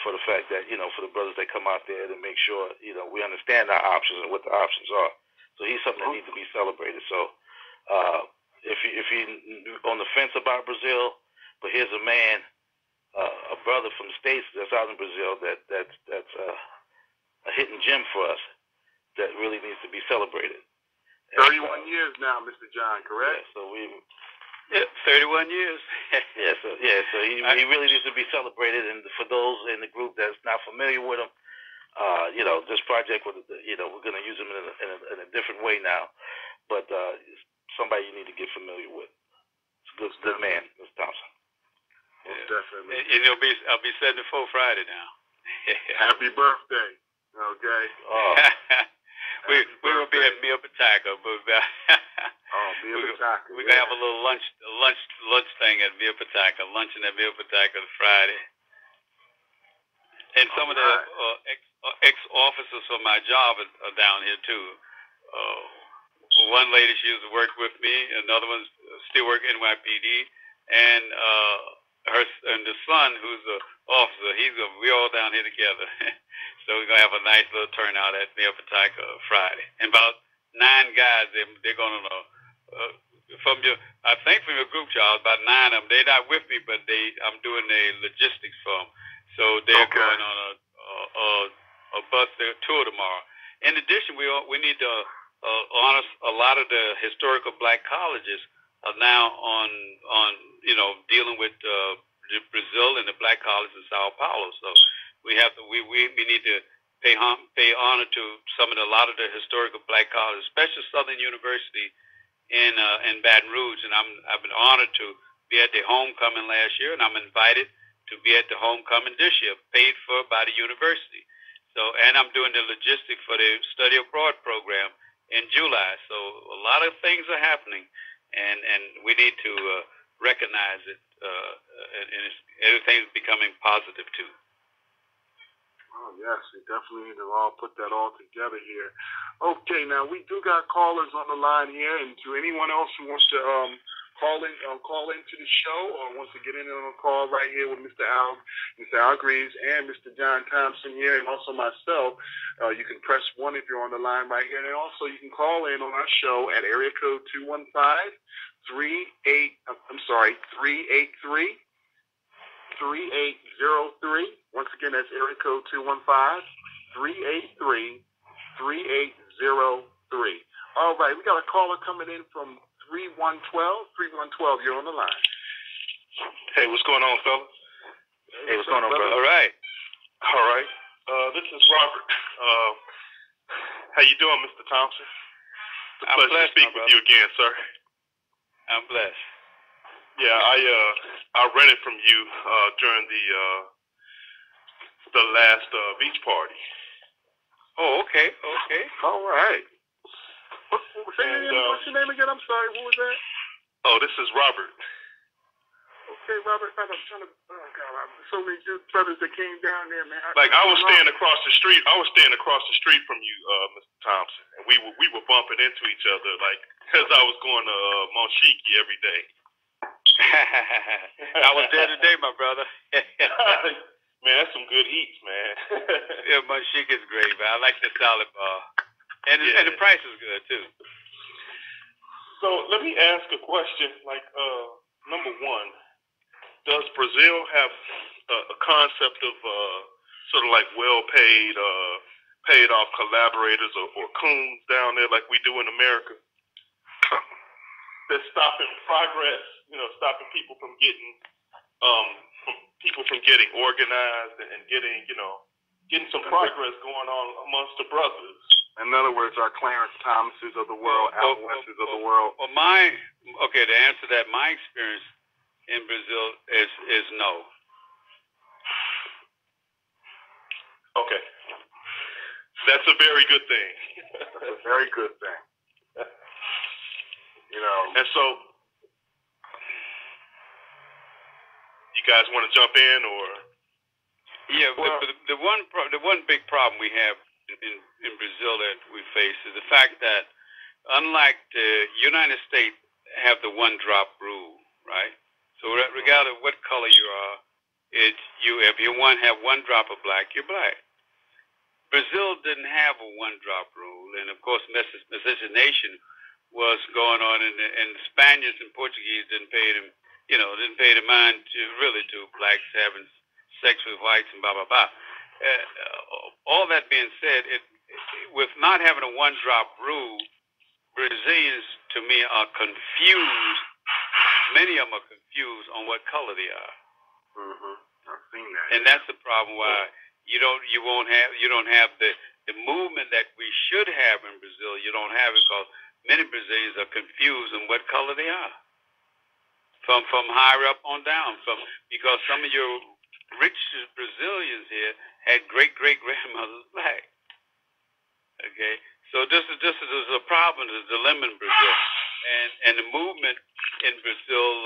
for the fact that, for the brothers that come out there to make sure, we understand our options and what the options are. So he's something that needs to be celebrated. So if you on the fence about Brazil, but here's a man, a brother from the States that's out in Brazil that's a hidden gem for us that really needs to be celebrated. 31 years now, Mr. John, correct? Yeah, so 31 years. So he really needs to be celebrated. And for those in the group that's not familiar with him, this project, we're going to use him in a different way now. But somebody you need to get familiar with. It's a good man, Mr. Thompson. Most definitely. And I'll be 74 Friday now. Happy birthday. Okay. Oh. we will be at Mia Pataka, but Mia Pataka. We're gonna have a little lunch thing at Mia Pataka, luncheon at Mia Pataka Friday. And some of the ex-officers from my job are down here too. One lady, she used to work with me. Another one's still working NYPD, and the son, who's an officer, we're all down here together. So we're gonna have a nice little turnout at Mia Pataka Friday. And about 9 guys, they're gonna from your group, Charles. About 9 of them. They're not with me, but I'm doing the logistics for them. So they're going on a bus tour tomorrow. In addition, we need to honor a lot of the historical black colleges are now on dealing with Brazil and the black colleges in Sao Paulo. So we need to pay honor to a lot of the historical black colleges, especially Southern University in Baton Rouge. And I've been honored to be at the homecoming last year, and I'm invited to be at the homecoming this year, paid for by the university. So, and I'm doing the logistics for the study abroad program in July. So a lot of things are happening, and we need to recognize it, and everything's becoming positive too. Oh, yes, we definitely need to all put that all together here. Okay, now we do got callers on the line here, and to anyone else who wants to call into the show or wants to get in on a call right here with Mr. Al Greaves and Mr. John Thompson here, and also myself, you can press 1 if you're on the line right here, and also you can call in on our show at area code 383-3803. Once again, that's area code 215-383-3803. All right, we got a caller coming in from 3112. 3112, you're on the line. Hey, what's going on, fellas? Hey, what's going on, brother? All right. This is Robert. How you doing, Mr. Thompson? It's a pleasure to speak with you again, sir. I'm blessed. Yeah, I rented from you during the last beach party. Oh, okay. All right. What's your name again? I'm sorry. What was that? Oh, this is Robert. Okay, Robert. I'm trying to. Oh God, so many brothers that came down there, man. I was staying across the street. I was staying across the street from you, Mr. Thompson, and we were bumping into each other as I was going to Monshiki every day. I was there today, my brother. Man, that's some good eats, man. Yeah, Monshiki is great, man. I like the salad bar. And the price is good, too. So let me ask a question. Number one, does Brazil have a concept of sort of like well-paid, paid-off collaborators or coons down there like we do in America? that's stopping progress. Stopping people from getting organized and getting some progress going on amongst the brothers. In other words, our Clarence Thomases of the world, Al Wesses of the world. Well, to answer that, my experience in Brazil is no. Okay. That's a very good thing. That's a very good thing. And so, you guys want to jump in, or? Yeah, well, the one big problem we have in Brazil that we face is the fact that, unlike the United States, have the one drop rule, right? So regardless of what color you are, if you have one drop of black, you're black. Brazil didn't have a one drop rule, and of course, miscegenation was going on, and the Spaniards and Portuguese didn't pay the mind to blacks having sex with whites and blah blah blah. All that being said, with not having a one drop rule, Brazilians to me are confused. Many of them are confused on what color they are. Mm-hmm. I've seen that. And that's the problem why you don't have the movement that we should have in Brazil. You don't have it because many Brazilians are confused on what color they are. From higher up on down. Because some of your rich Brazilians here had great grandmothers black. Okay, so this is a problem, a dilemma in Brazil, and the movement in Brazil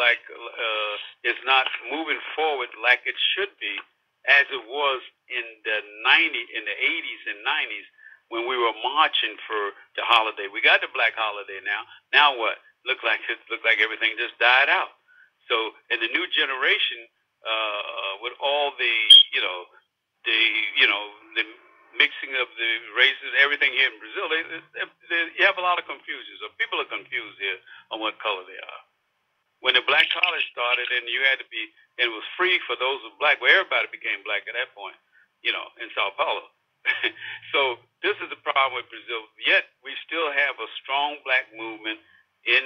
is not moving forward like it should be, as it was in the 80s and 90s when we were marching for the holiday. We got the black holiday now. Now what? Look like everything just died out. So in the new generation, with all the mixing of the races, everything here in Brazil, you have a lot of confusion. So people are confused here on what color they are. When the black college started, and it was free for those who were black. Well, everybody became black at that point, in Sao Paulo. So this is the problem with Brazil. Yet we still have a strong black movement in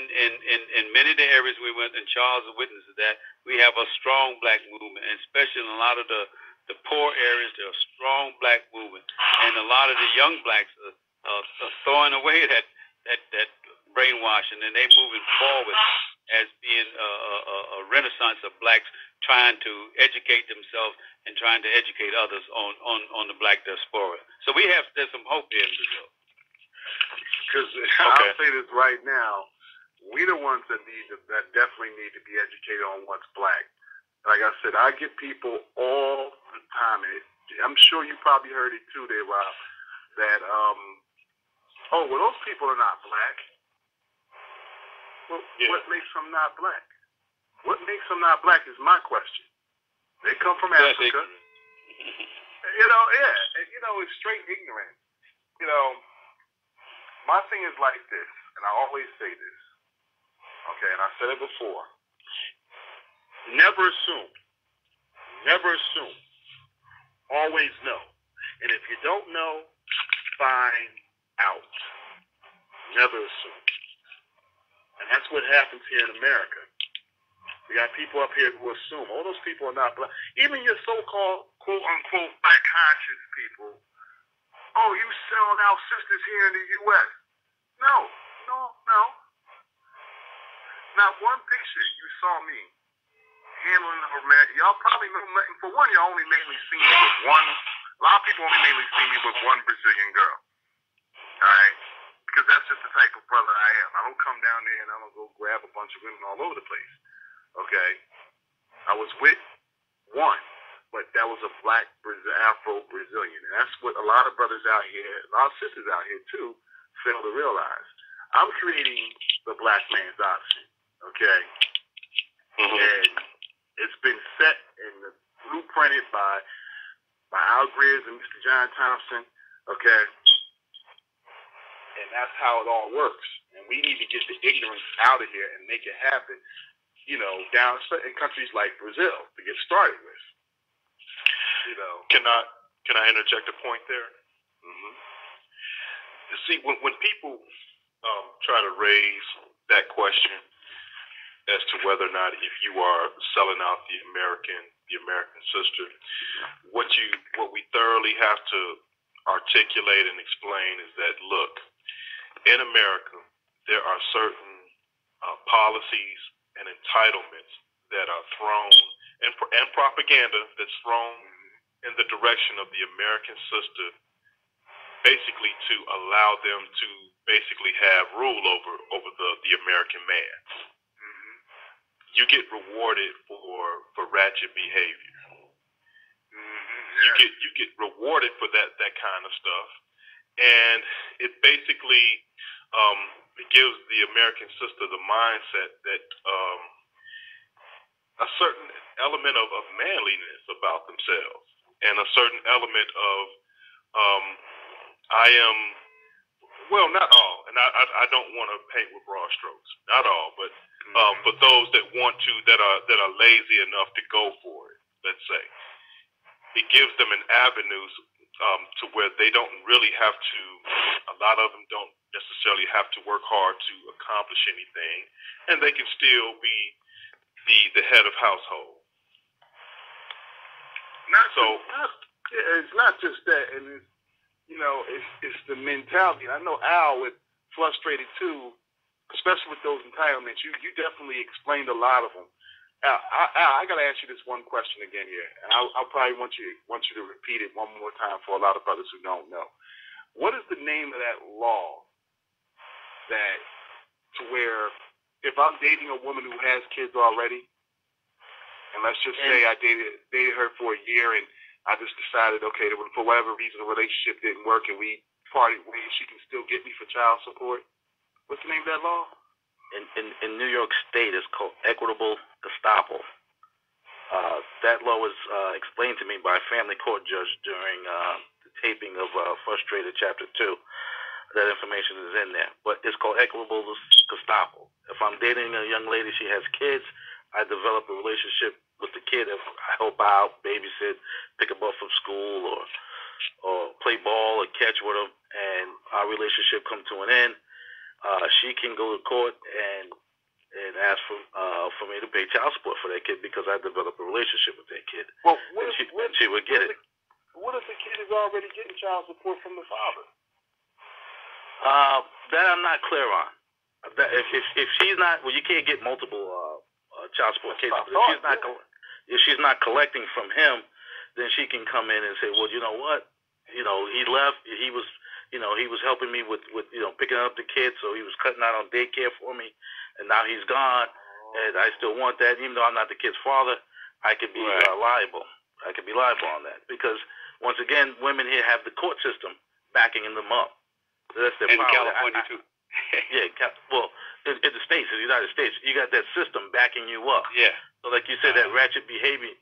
many of the areas we went, and Charles is a witness of that. We have a strong black movement, and especially in a lot of the poor areas, there's a strong black movement, and a lot of the young blacks are throwing away that brainwashing, and they're moving forward as being a renaissance of blacks trying to educate themselves and trying to educate others on the black diaspora. So there's some hope here in Brazil. Because I'll say this right now, we the ones that definitely need to be educated on what's black. Like I said, I get people all the time, and I'm sure you probably heard it too there, Rob, that, those people are not black. Well, yeah. What makes them not black? What makes them not black is my question. They come from Africa. It's straight ignorance. My thing is like this, and I always say this, okay, and I said it before. Never assume. Never assume. Always know. And if you don't know, find out. Never assume. And that's what happens here in America. We got people up here who assume, those people are not black. Even your so-called, quote-unquote, black conscious people, you selling out sisters here in the U.S. No. Not one picture you saw me handling her, man. Y'all probably know nothing. For one, y'all only mainly see me with one. A lot of people only mainly see me with one Brazilian girl. All right? Because that's just the type of brother I am. I don't come down there and I don't go grab a bunch of women all over the place. Okay? I was with one, but that was a black Afro-Brazilian. And that's what a lot of brothers out here, a lot of sisters out here too, fail to realize. I'm creating the black man's option. Okay? Mm-hmm. And it's been set and blueprinted by Al Greers and Mr. John Thompson. Okay? And that's how it all works. And we need to get the ignorance out of here and make it happen, down in countries like Brazil to get started with. Can I interject a point there? Mm-hmm. You see, when people try to raise that question, as to whether or not if you are selling out the American sister. What we thoroughly have to articulate and explain is that, look, in America, there are certain policies and entitlements that are thrown, and propaganda that's thrown in the direction of the American sister, basically to allow them to basically have rule over the American man. You get rewarded for ratchet behavior. You get rewarded for that kind of stuff, and it basically it gives the American sister the mindset that a certain element of manliness about themselves, and a certain element of I am, well, not all, and I don't want to paint with broad strokes, not all, but for those that want to, that are lazy enough to go for it, let's say, it gives them an avenue to where they don't really have to. A lot of them don't necessarily have to work hard to accomplish anything, and they can still be the head of household. It's not just that, and it's the mentality. I know Al with Frustrated too, especially with those entitlements. You definitely explained a lot of them. Al, I got to ask you this one question again here, and I'll probably want you to repeat it one more time for a lot of brothers who don't know. What is the name of that law that to where if I'm dating a woman who has kids already, and let's just say I dated her for a year, and I just decided, okay, for whatever reason the relationship didn't work and we parted ways, she can still get me for child support. What's the name of that law? In New York State, it's called equitable estoppel. That law was explained to me by a family court judge during the taping of Frustrated Chapter 2. That information is in there. But it's called equitable estoppel. If I'm dating a young lady, she has kids, I develop a relationship with the kid. If I help out, babysit, pick them up from school, or play ball or catch with them, and our relationship come to an end, she can go to court and ask for me to pay child support for that kid because I developed a relationship with that kid. Well, she would get it. What if the kid is already getting child support from the father? That I'm not clear on. If she's not, well, you can't get multiple child support cases. If she's not collecting from him, then she can come in and say, well, you know what? He left. He was helping me with picking up the kids, so he was cutting out on daycare for me, and now he's gone, and I still want that, even though I'm not the kid's father. I could be liable. I could be liable on that because once again, women here have the court system backing them up. So that's their power. In California too. Well, in the States, in the United States, you got that system backing you up. Yeah. So like you said, that ratchet behavior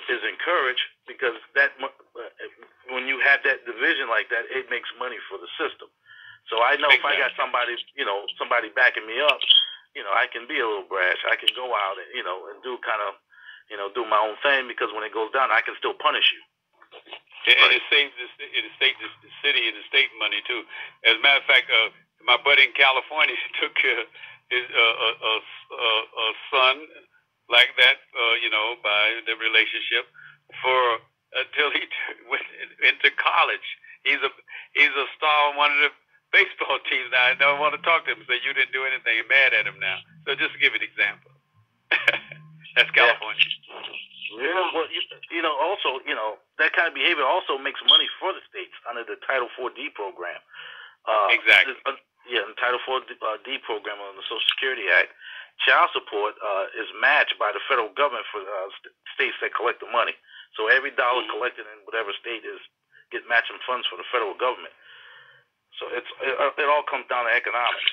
is encouraged because that when you have that division like that, it makes money for the system. So I know if I got somebody backing me up, I can be a little brash. I can go out and and do do my own thing because when it goes down, I can still punish you. And it saves the city and the state money too. As a matter of fact, my buddy in California took his a son like that, by the relationship until he went into college. He's a star on one of the baseball teams now. I don't want to talk to him and say you didn't do anything. You're mad at him now. So just to give you an example. That's California. Yeah. Well, also, that kind of behavior also makes money for the states under the Title 4D program. Exactly. In the Title 4D program on the Social Security Act, child support is matched by the federal government for states that collect the money. So every dollar collected in whatever state get matching funds for the federal government. So it all comes down to economics.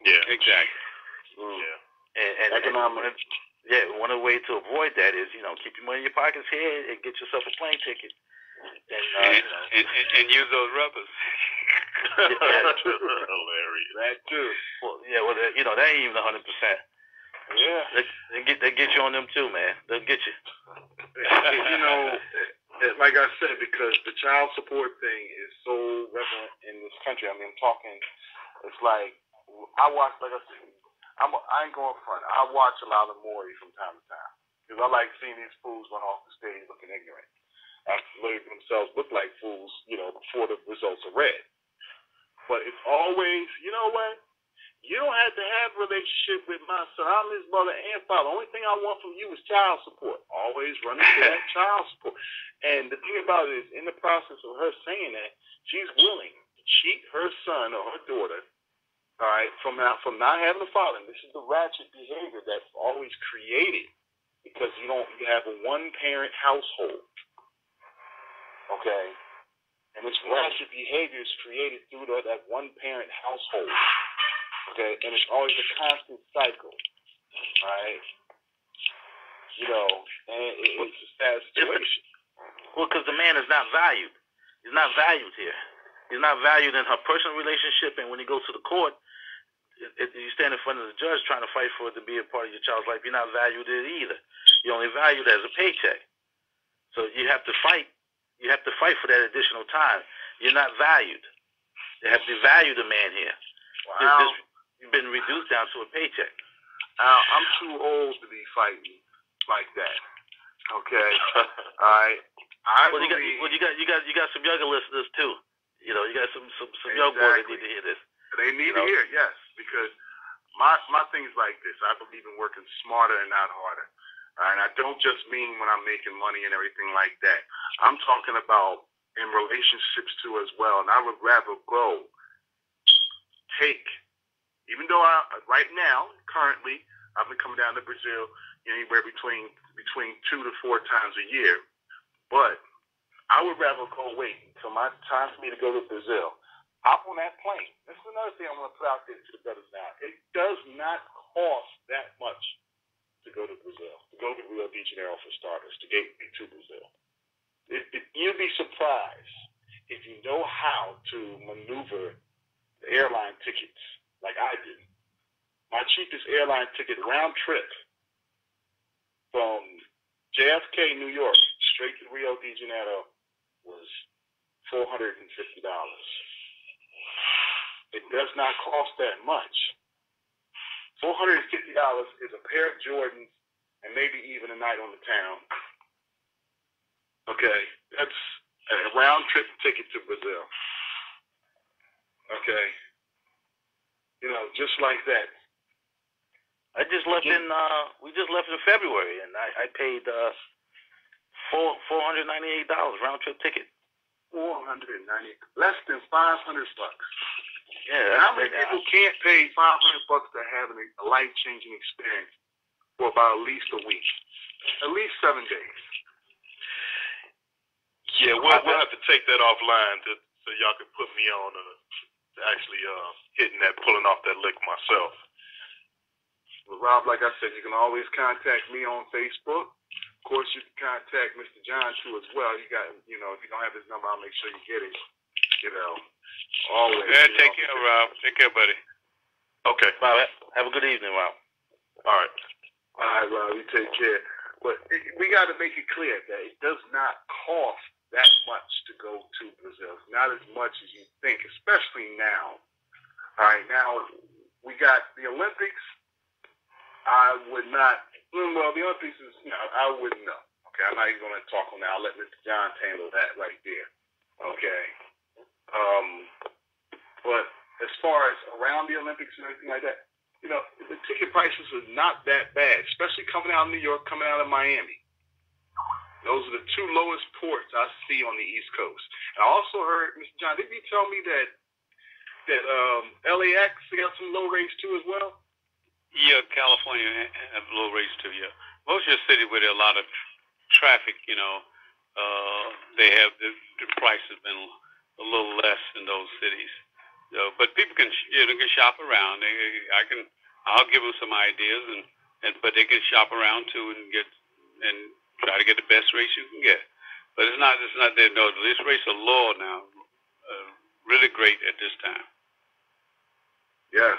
Yeah, exactly. Yeah. And economics. One of the ways to avoid that is, keep your money in your pockets here and get yourself a plane ticket. And use those rubbers. That's true. Hilarious. That too. Well, that ain't even 100%. Yeah. They get you on them too, man. They'll get you. Like I said, because the child support thing is so prevalent in this country. I mean, I'm talking. It's like I watch I ain't going front. I watch a lot of Maury from time to time because I like seeing these fools run off the stage looking ignorant after letting themselves look like fools, before the results are read. But it's always, you know what? You don't have to have a relationship with my son. I'm his mother and father. The only thing I want from you is child support. Always running for that child support. And the thing about it is, in the process of her saying that, she's willing to cheat her son or her daughter, all right, from not having a father. And this is the ratchet behavior that's always created because you have a one-parent household, okay? And this ratchet behavior is created through that one-parent household. Okay, and it's always a constant cycle, right? And it's a sad situation. Well, because the man is not valued. He's not valued here. He's not valued in her personal relationship, and when he goes to the court, you stand in front of the judge trying to fight for it to be a part of your child's life. You're not valued in it either. You're only valued as a paycheck. So you have to fight. You have to fight for that additional time. You're not valued. You have to value the man here. Wow. You've been reduced down to a paycheck. I'm too old to be fighting like that. Okay, all right. You got some younger listeners too. You got some young boys that need to hear this. They need to hear it, yes, because my thing's like this. I believe in working smarter and not harder. All right, and I don't just mean when I'm making money and everything like that. I'm talking about in relationships too as well. And I would rather even though right now, currently, I've been coming down to Brazil anywhere between 2 to 4 times a year. But I would rather wait until my time for me to go to Brazil. Hop on that plane. This is another thing I want to put out there to the brothers now. It does not cost that much to go to Brazil, to go to Rio de Janeiro for starters, to get to Brazil. You'd be surprised if you know how to maneuver the airline tickets like I did. My cheapest airline ticket round trip from JFK, New York, straight to Rio de Janeiro was $450. It does not cost that much. $450 is a pair of Jordans and maybe even a night on the town. Okay, that's a round trip ticket to Brazil. Okay. Just like that. We just left in February, and I paid $498 round trip ticket. $490, less than $500. Yeah. How many people can't pay $500 to have a life-changing experience for about at least a week, at least 7 days? Yeah, we'll have to take that offline so y'all can put me on to actually pulling off that lick myself. Well, Rob, like I said, you can always contact me on Facebook. Of course, you can contact Mr. John too as well. You got, if you don't have his number, I'll make sure you get it. Always. Yeah, take care, Rob. Take care, buddy. Okay. Rob, have a good evening, Rob. All right. All right, Rob. You take care. But we got to make it clear that it does not cost that much to go to Brazil. Not as much as you think, especially now. All right, now we got the Olympics. I would not. Well, the Olympics is, I wouldn't know. Okay, I'm not even going to talk on that. I'll let Mr. John handle that right there. Okay. But as far as around the Olympics and everything like that, the ticket prices are not that bad, especially coming out of New York, coming out of Miami. Those are the 2 lowest ports I see on the East Coast. And I also heard, Mr. John, didn't you tell me that LAX got some low rates too as well? Yeah, California have low rates too, yeah. Most of your city where there are a lot of traffic, they have the price has been a little less in those cities. But people can shop around. I'll give them some ideas, but they can shop around too and try to get the best rates you can get. But it's not that. No, these rates are low now, really great at this time. Yes.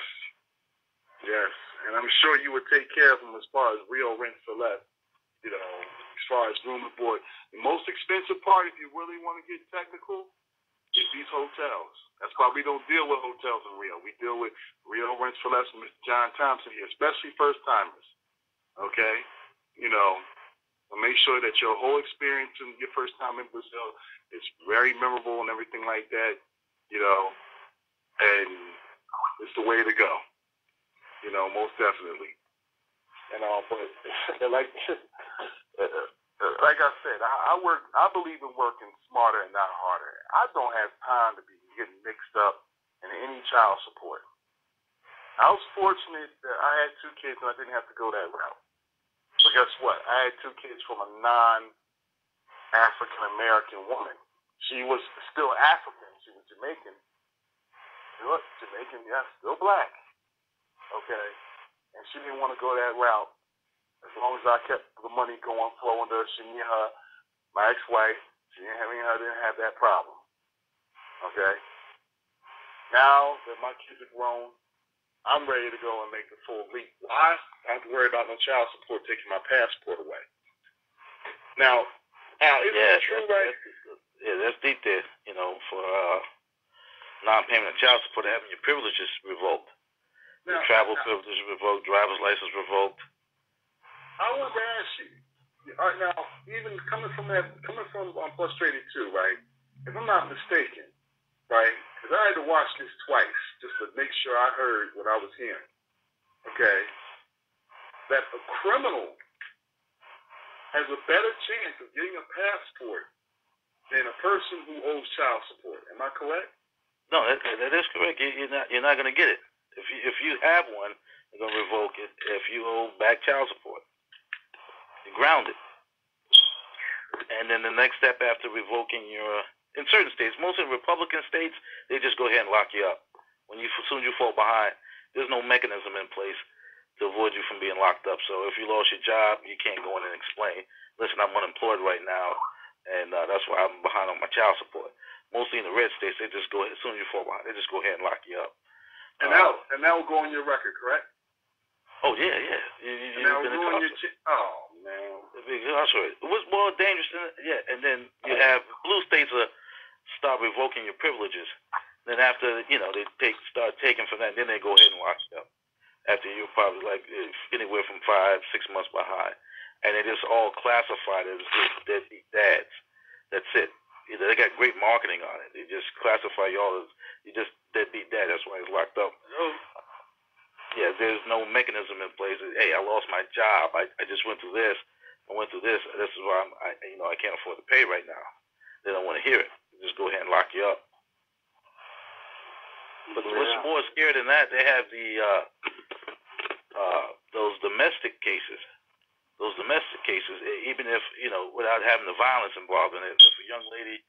And I'm sure you would take care of them as far as real rent for less, as far as room and board. The most expensive part, if you really want to get technical, is these hotels. That's why we don't deal with hotels in Rio. We deal with Rio Rents for Less, Mr. John Thompson here, especially first timers. Okay? You know, make sure that your whole experience in your first time in Brazil is very memorable and everything like that, you know, and it's the way to go, you know, most definitely. And but like I said, I believe in working smarter and not harder. I don't have time to be getting mixed up in any child support. I was fortunate that I had 2 kids and I didn't have to go that route. But guess what? I had 2 kids from a non-African American woman. She was still African. She was Jamaican. Look, Jamaican, yes, still black. Okay. And she didn't want to go that route. As long as I kept the money flowing to her, she knew her, my ex-wife, she didn't have that problem. Okay? Now that my kids are grown, I'm ready to go and make the full leap. Why? I don't have to worry about no child support taking my passport away. Now, Al, isn't that true, right? That's deep there, you know, for non-payment of child support, having your privileges revoked. Your travel privileges revoked, driver's license revoked. I want to ask you, all right, now, even coming from Frustrated too, right? If I'm not mistaken, right? Because I had to watch this twice just to make sure I heard what I was hearing. Okay, that a criminal has a better chance of getting a passport than a person who owes child support. Am I correct? No, that is correct. You're not going to get it. If you have one, they're going to revoke it. If you owe back child support, you're grounded. And then the next step after revoking in certain states, mostly Republican states, they just go ahead and lock you up. As soon as you fall behind, there's no mechanism in place to avoid you from being locked up. So if you lost your job, you can't go in and explain, listen, I'm unemployed right now, and that's why I'm behind on my child support. Mostly in the red states, they just go ahead, as soon as you fall behind, they just go ahead and lock you up. And that will go on your record, correct? Oh, yeah. That will go on your oh, man. That's right. It was more dangerous than, and then you have blue states start revoking your privileges. Then after, they start taking from that, then they go ahead and lock you up. After you're probably like anywhere from 5-6 months behind. And it is all classified as deadbeat dads. That's it. They got great marketing on it. They just classify you all as you just deadbeat dad. That's why he's locked up. Yeah, there's no mechanism in place. Hey, I lost my job. I just went through this. This is why I can't afford to pay right now. They don't want to hear it. They just go ahead and lock you up. But what's more scary than that? They have those domestic cases. Those domestic cases, even if without having the violence involved in it, if a young lady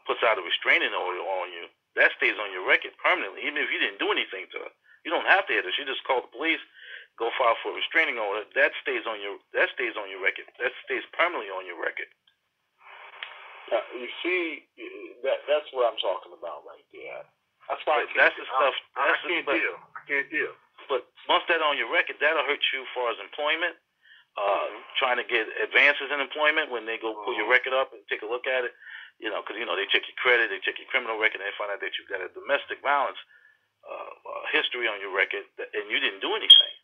puts out a restraining order on you, that stays on your record permanently. Even if you didn't do anything to her, you don't have to hit her. She just called the police, go file for a restraining order. That stays on your record. That stays permanently on your record. You see, that's what I'm talking about right there. That's why that's the stuff. I can't deal. But once that's on your record, that'll hurt you as far as employment. Trying to get advances in employment when they go pull your record up and take a look at it, because they check your credit, they check your criminal record, and they find out that you've got a domestic violence history on your record, and you didn't do anything.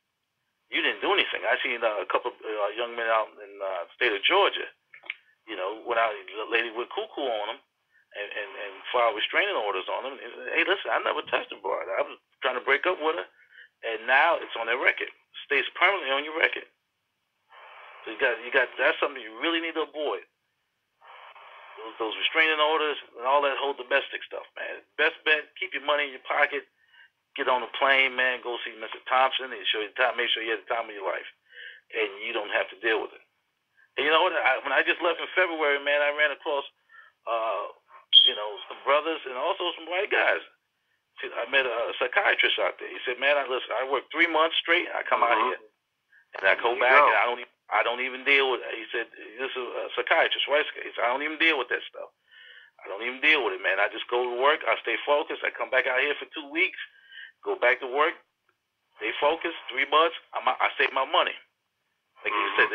I seen a couple of young men out in the state of Georgia, went out, a lady with cuckoo on them, and filed restraining orders on them. And, hey, listen, I never touched a broad. I was trying to break up with her, and now it's on their record. It stays permanently on your record. So you got that's something you really need to avoid. Those restraining orders and all that whole domestic stuff, man. Best bet, keep your money in your pocket. Get on a plane, man. Go see Mr. Thompson and show you time. Make sure you have the time of your life, and you don't have to deal with it. And you know what? When I just left in February, man, I ran across, some brothers and also some white guys. I met a psychiatrist out there. He said, "Man, listen, I work 3 months straight. I come out here, and I go back, and I don't even deal with it." He said, "This is a psychiatrist, right?" He said, "I don't even deal with that stuff. I don't even deal with it, man. I just go to work. I stay focused. I come back out here for 2 weeks, go back to work, stay focused. 3 months, I save my money." Like he said,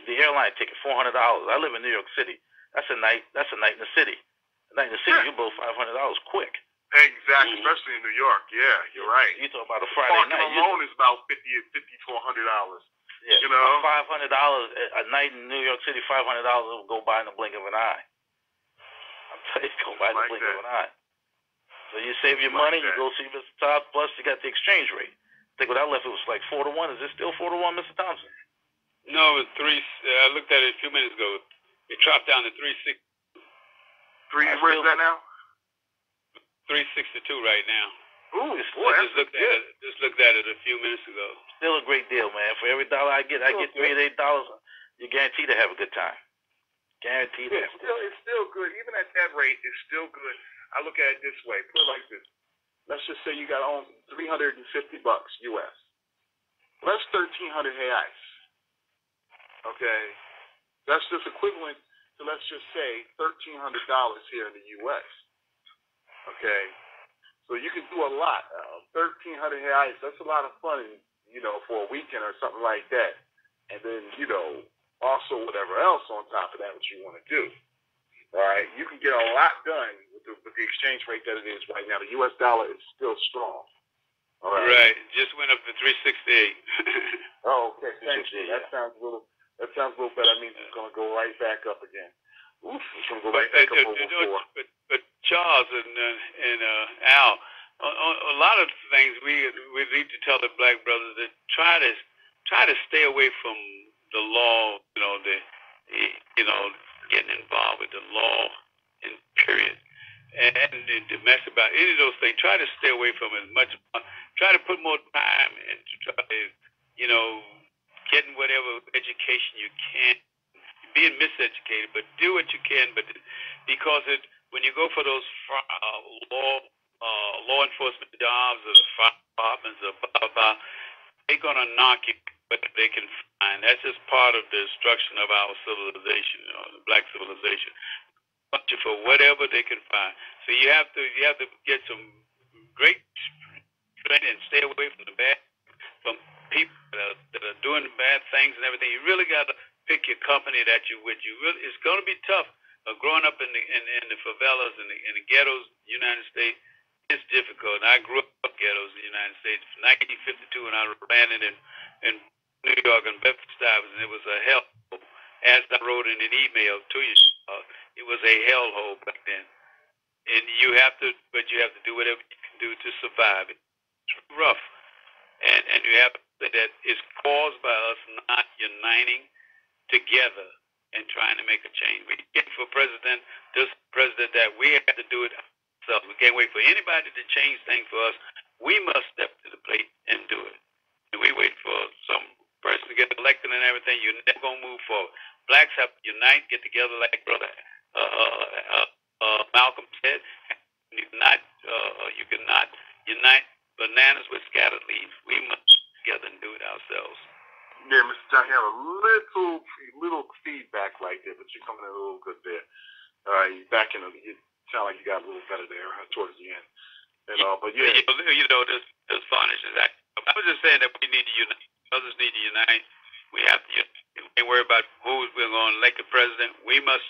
the airline ticket, $400. I live in New York City. That's a night in the city. night in the city, you blow $500 quick. Exactly, especially in New York. Yeah, you're right. You talk about a Friday Parking night. alone is about $50 to $100. Yeah, you know, $500 a night in New York City. $500 will go by in the blink of an eye. I'm telling you, go by in the blink of an eye. So you save your money, you go see Mr. Thompson. Plus, you got the exchange rate. I think when I left, it was like 4-1. Is it still 4-1, Mr. Thompson? No, it's 3. I looked at it a few minutes ago. It dropped down to 3.6. Where's that now? 3.62 right now. Ooh, boy, I just looked at it a few minutes ago. Still a great deal, man. For every dollar I get $3 to $8. You're guaranteed to have a good time. Guaranteed. Yeah, it's still good. Even at that rate, it's still good. I look at it this way. Put it like this. Let's just say you got on $350 US. That's 1,300 reais. Okay, that's just equivalent to, let's just say, $1,300 here in the US. Okay, so you can do a lot. 1,300 reais. That's a lot of fun, for a weekend or something like that. And then, also whatever else on top of that, what you want to do. All right, you can get a lot done with the exchange rate that it is right now. The U.S. dollar is still strong. All right. Right. Just went up to 368. Oh, okay. Thank you. That sounds a little better. That means it's going to go right back up again. Oof, it's going to go right back up over 4. But Charles and Al, a lot of things we need to tell the black brothers that try to stay away from the law. Getting involved with the law, and period, and to mess about any of those things. Try to stay away from it as much. Try to put more time into try to, getting whatever education you can. Being miseducated, but do what you can. But because when you go for those law enforcement jobs or the fire departments or blah blah blah, they're gonna knock you. But they can find. That's just part of the destruction of our civilization, the black civilization. Want you for whatever they can find. So you have to get some great training and stay away from from people that are doing bad things and everything. You really got to pick your company that you with. It's going to be tough. Growing up in the favelas and the ghettos, in the United States, it's difficult. And I grew up in ghettos in the United States. 1952, when I landed in New York and Bedford-Stuyvesant, and it was a hellhole. As I wrote in an email to you, it was a hellhole back then. And you have to do whatever you can do to survive it. It's rough. And you have to say that it's caused by us not uniting together and trying to make a change. We get for president, that we have to do it ourselves. We can't wait for anybody to change things for us. We must step to the plate and do it. And we wait for some person to get elected and everything, you're never going to move forward. Blacks have to unite, get together like Brother Malcolm said. You cannot unite bananas with scattered leaves. We must together and do it ourselves. Yeah, Mr. John, you have a little feedback right there, but you're coming in a little good there. All right, you sound like you got a little better there towards the end. But yeah. There's furnishes. I was just saying that we need to unite. Others need to unite. We have to unite. We can't worry about who we're going to elect the president. We must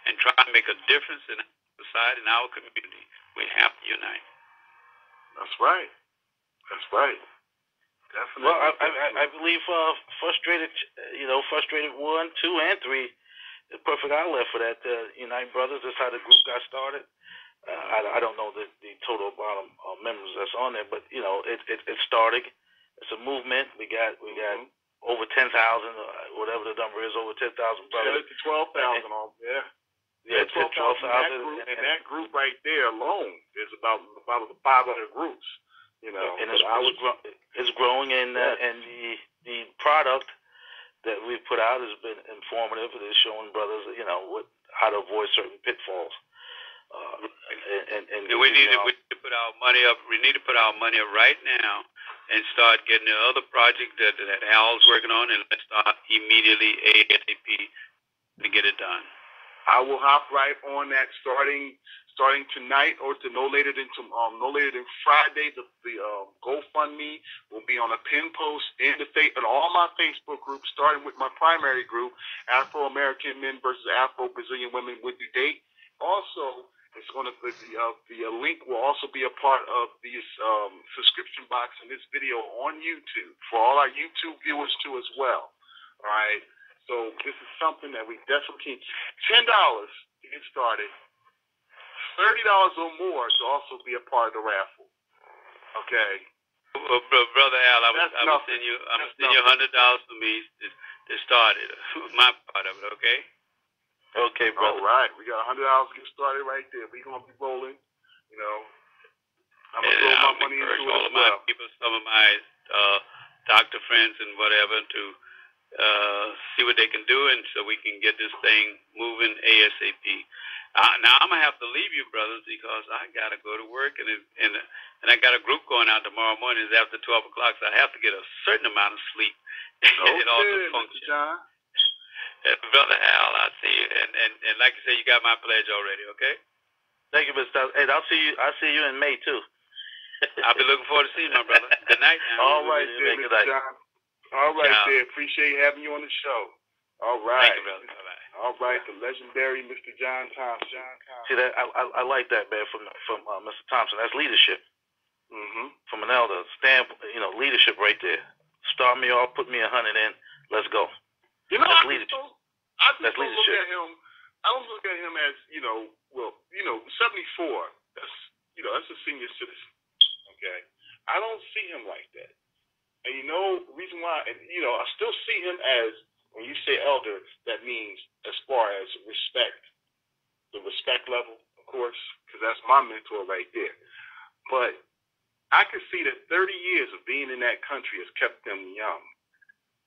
and try to make a difference in our society, in our community. We have to unite. That's right. Definitely. Well, I believe frustrated 1, 2, and 3, the perfect outlet for that. Unite Brothers. That's how the group got started. I don't know the total amount of members that's on there, but it started. It's a movement. We got over 10,000, whatever the number is, over 10,000 brothers. 12,000 on. Yeah. Yeah, 12,000. And that group right there alone is about 500 groups. And it's growing, and the product that we put out has been informative. It is showing brothers, how to avoid certain pitfalls. And we need to put our money up. We need to put our money up right now and start getting the other project that Al's working on, and let's start immediately ASAP to get it done. I will hop right on that starting tonight, or to no later than Friday. The GoFundMe will be on a pin post in all my Facebook groups, starting with my primary group, Afro American Men versus Afro Brazilian Women with due date. Also, It's going to the link will also be a part of the subscription box in this video on YouTube for all our YouTube viewers too as well. All right. So this is something that we definitely $10 to get started, $30 or more to also be a part of the raffle. Okay. Well, Brother Al, I'm gonna send you $100 for me to start it. My part of it, okay? Okay, brother. All right, we got $100 to get started right there. We're gonna be rolling. You know, I'm gonna throw my money into it as well. Some of my doctor friends and whatever to see what they can do, and so we can get this thing moving ASAP. Now I'm gonna have to leave you, brothers, because I gotta go to work, and I got a group going out tomorrow morning. It's after 12 o'clock, so I have to get a certain amount of sleep. Okay, it also functions. John. Brother Al, I see you, and like you say, you got my pledge already. Okay. Thank you, Mr. Hey, I'll see you in May too. I'll be looking forward to seeing you, my brother. Good night. Now. All right, there, Mr. John. All right, there. Appreciate having you on the show. All right. Thank you, brother. Bye-bye. All right, the legendary Mr. John Thompson. See that? I like that, man, from Mr. Thompson. That's leadership. Mm-hmm. From an elder standpoint, leadership right there. Start me off, put me 100 in. Let's go. That's leadership. I just don't look at him. I don't look at him as 74. That's a senior citizen. Okay, I don't see him like that. And the reason why, I still see him as, when you say elder, that means as far as respect, the respect level, of course, because that's my mentor right there. But I can see that 30 years of being in that country has kept them young.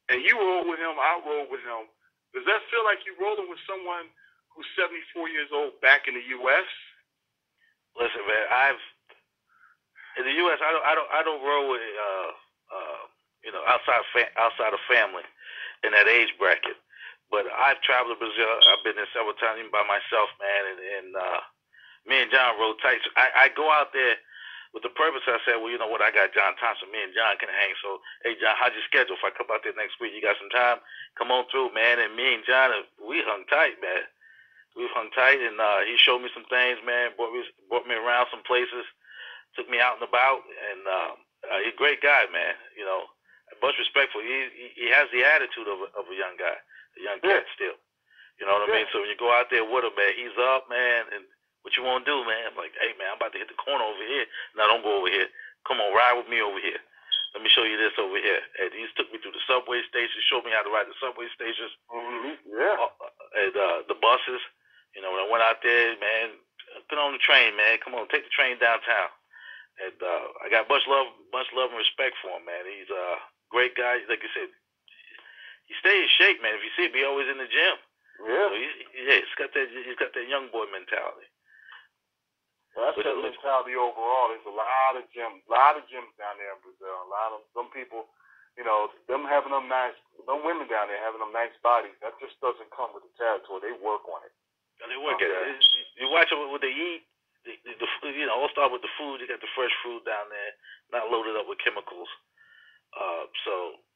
And you roll with him, I roll with him. Does that feel like you're rolling with someone who's 74 years old back in the U.S.? Listen, man, in the U.S. I don't roll with outside of family in that age bracket. But I've traveled to Brazil. I've been there several times, even by myself, man. And me and John rode tight. So I go out there with the purpose. I said, well, you know what? I got John Thompson. Me and John can hang. So, hey, John, how's your schedule? If I come out there next week, you got some time? Come on through, man. And me and John, we hung tight, man. We hung tight, and he showed me some things, man. Brought me around some places. Took me out and about, and he's a great guy, man. Much respectful. He has the attitude of a young guy, a young cat still. You know what I mean? So when you go out there with him, man, he's up, man, and what you want to do, man? I'm like, hey, man, I'm about to hit the corner over here. No, don't go over here. Come on, ride with me over here. Let me show you this over here. And he took me through the subway stations, showed me how to ride the subway stations. Mm-hmm. Yeah. And the buses. When I went out there, man, get on the train, man. Come on, take the train downtown. And I got much love and respect for him, man. He's a great guy. Like you said, he stays in shape, man. If you see him, he always in the gym. Yeah. So he's got that young boy mentality. Well, that's that mentality overall. There's a lot of gyms down there in Brazil. A lot of them people, them having them women down there having them nice bodies. That just doesn't come with the territory. They work on it. And they work at it. You watch what they eat. I'll start with the food. You got the fresh food down there, not loaded up with chemicals.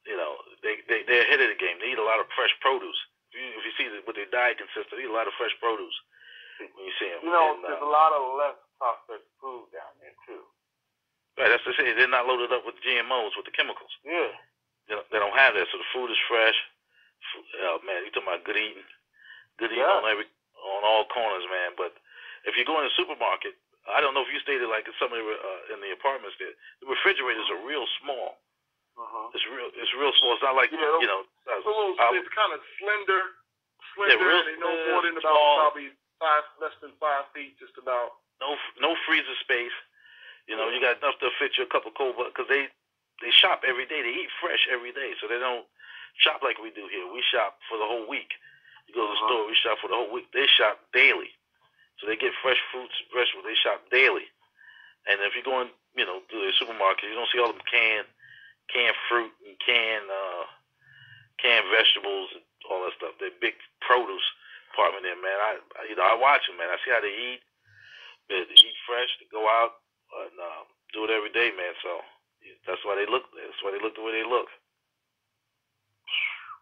They're ahead of the game. They eat a lot of fresh produce. If you see what their diet consists of, they eat a lot of fresh produce when you see them. There's a lot of less processed food down there too. Right, that's to say they're not loaded up with GMOs, with the chemicals. Yeah. They don't have that, so the food is fresh. Oh man, you talking about good eating on all corners, man. But if you go in the supermarket, I don't know if you stayed there like some of in the apartments there. The refrigerators are real small. Uh-huh. It's real small. It's not like it's kind of slender. Yeah, real they no more than about probably less than 5 feet, just about. No freezer space. You got enough to fit you a cup of cold, because they shop every day. They eat fresh every day, so they don't shop like we do here. We shop for the whole week. You go to the store, we shop for the whole week. They shop daily, so they get fresh fruits, vegetables. They shop daily, and if you go in, to the supermarket, you don't see all them canned fruit and canned vegetables and all that stuff. They're big produce department there, man. I watch them, man. I see how they eat. They eat fresh. They go out and do it every day, man. So that's why they look. That's why they look the way they look.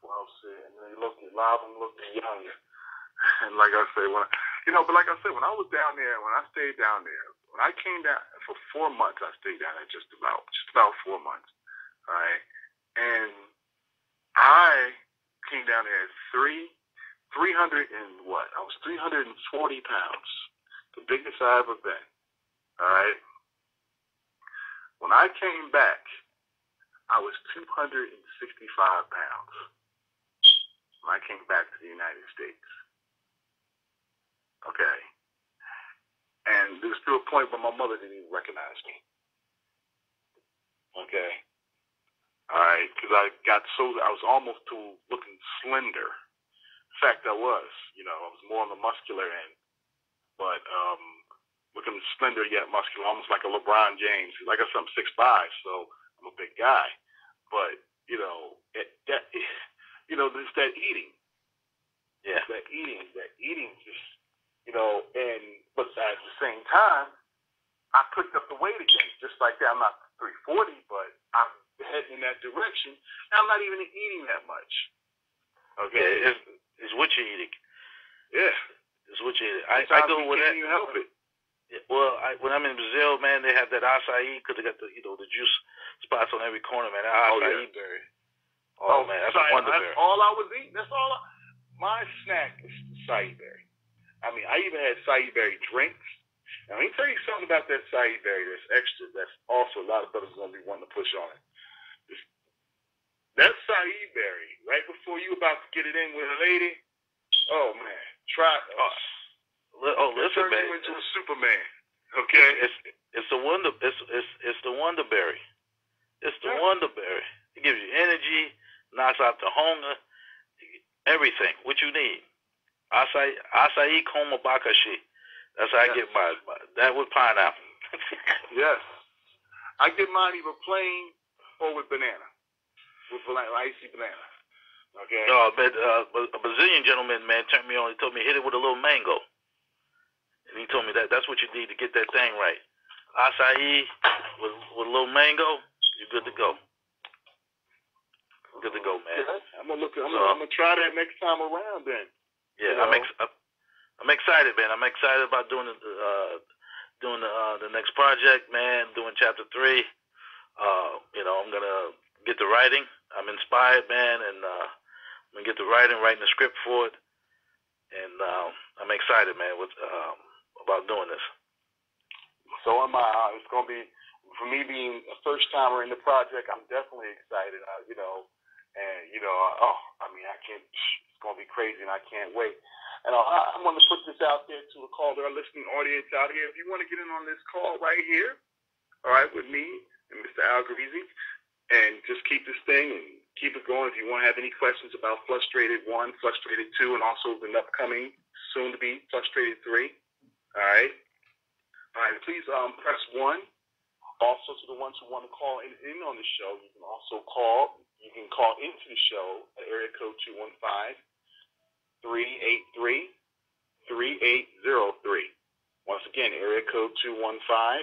Well said. And a lot of them looking young. And like I say, But like I said, when I was down there, when I stayed down there, when I came down for 4 months, I stayed down there just about 4 months. All right, and I came down there at 300 and what? I was 340 pounds, the biggest I ever been. All right. When I came back, I was 265 pounds. When I came back to the United States. Okay. And there was to a point where my mother didn't even recognize me. Okay. All right. Because I was almost to looking slender. In fact, I was. I was more on the muscular end. But looking slender yet muscular, almost like a LeBron James. Like I said, I'm 6'5", so I'm a big guy. But, there's that eating. Yeah. That eating just, but at the same time, I picked up the weight again, just like that. I'm not 340, but I'm heading in that direction. And I'm not even eating that much. Okay. Yeah, it's what you're eating. Yeah. It's what you're eating. I go with that. Can't you help it? Yeah, well, when I'm in Brazil, man, they have that acai because they got the juice spots on every corner, man. That acai berry. Oh man, that's a wonder berry. That's all I was eating. My snack is acai berry. I mean, I even had acai berry drinks. Now, let me tell you something about that acai berry that's extra. That's also a lot of brothers going to be wanting to push on it. That acai berry, right before you about to get it in with a lady, oh man, try it. Listen, man, turn you into a Superman. Okay, it's the wonder. It's the wonder berry. It's the wonder berry. It gives you energy, knocks out the hunger, everything. What you need. Acai como abacaxi. That's how I get my that with pineapple. Yes, I get mine either plain or with banana, icy banana. Okay. No, but a Brazilian gentleman, man, turned me on. He told me hit it with a little mango. And he told me that's what you need to get that thing right. Acai with a little mango, you're good to go. Good to go, man. Yeah, I'm gonna try that next time around then. Yeah, I'm excited, man. I'm excited about doing the next project, man. Doing chapter 3. I'm gonna get the writing. I'm inspired, man, and I'm gonna get the writing the script for it. And I'm excited, man, about doing this. So am I. It's going to be, for me being a first-timer in the project, I'm definitely excited, I can't, it's going to be crazy, and I can't wait. And I'm going to put this out there to a call to our listening audience out here. If you want to get in on this call right here, all right, with me and Mr. Al Gavese, and just keep this thing and keep it going. If you want to have any questions about Frustrated 1, Frustrated 2, and also the upcoming, soon-to-be Frustrated 3, all right, please press 1. Also, to the ones who want to call in on the show, you can also call. You can call into the show at area code 215-383-3803. Once again, area code 215-383-3803.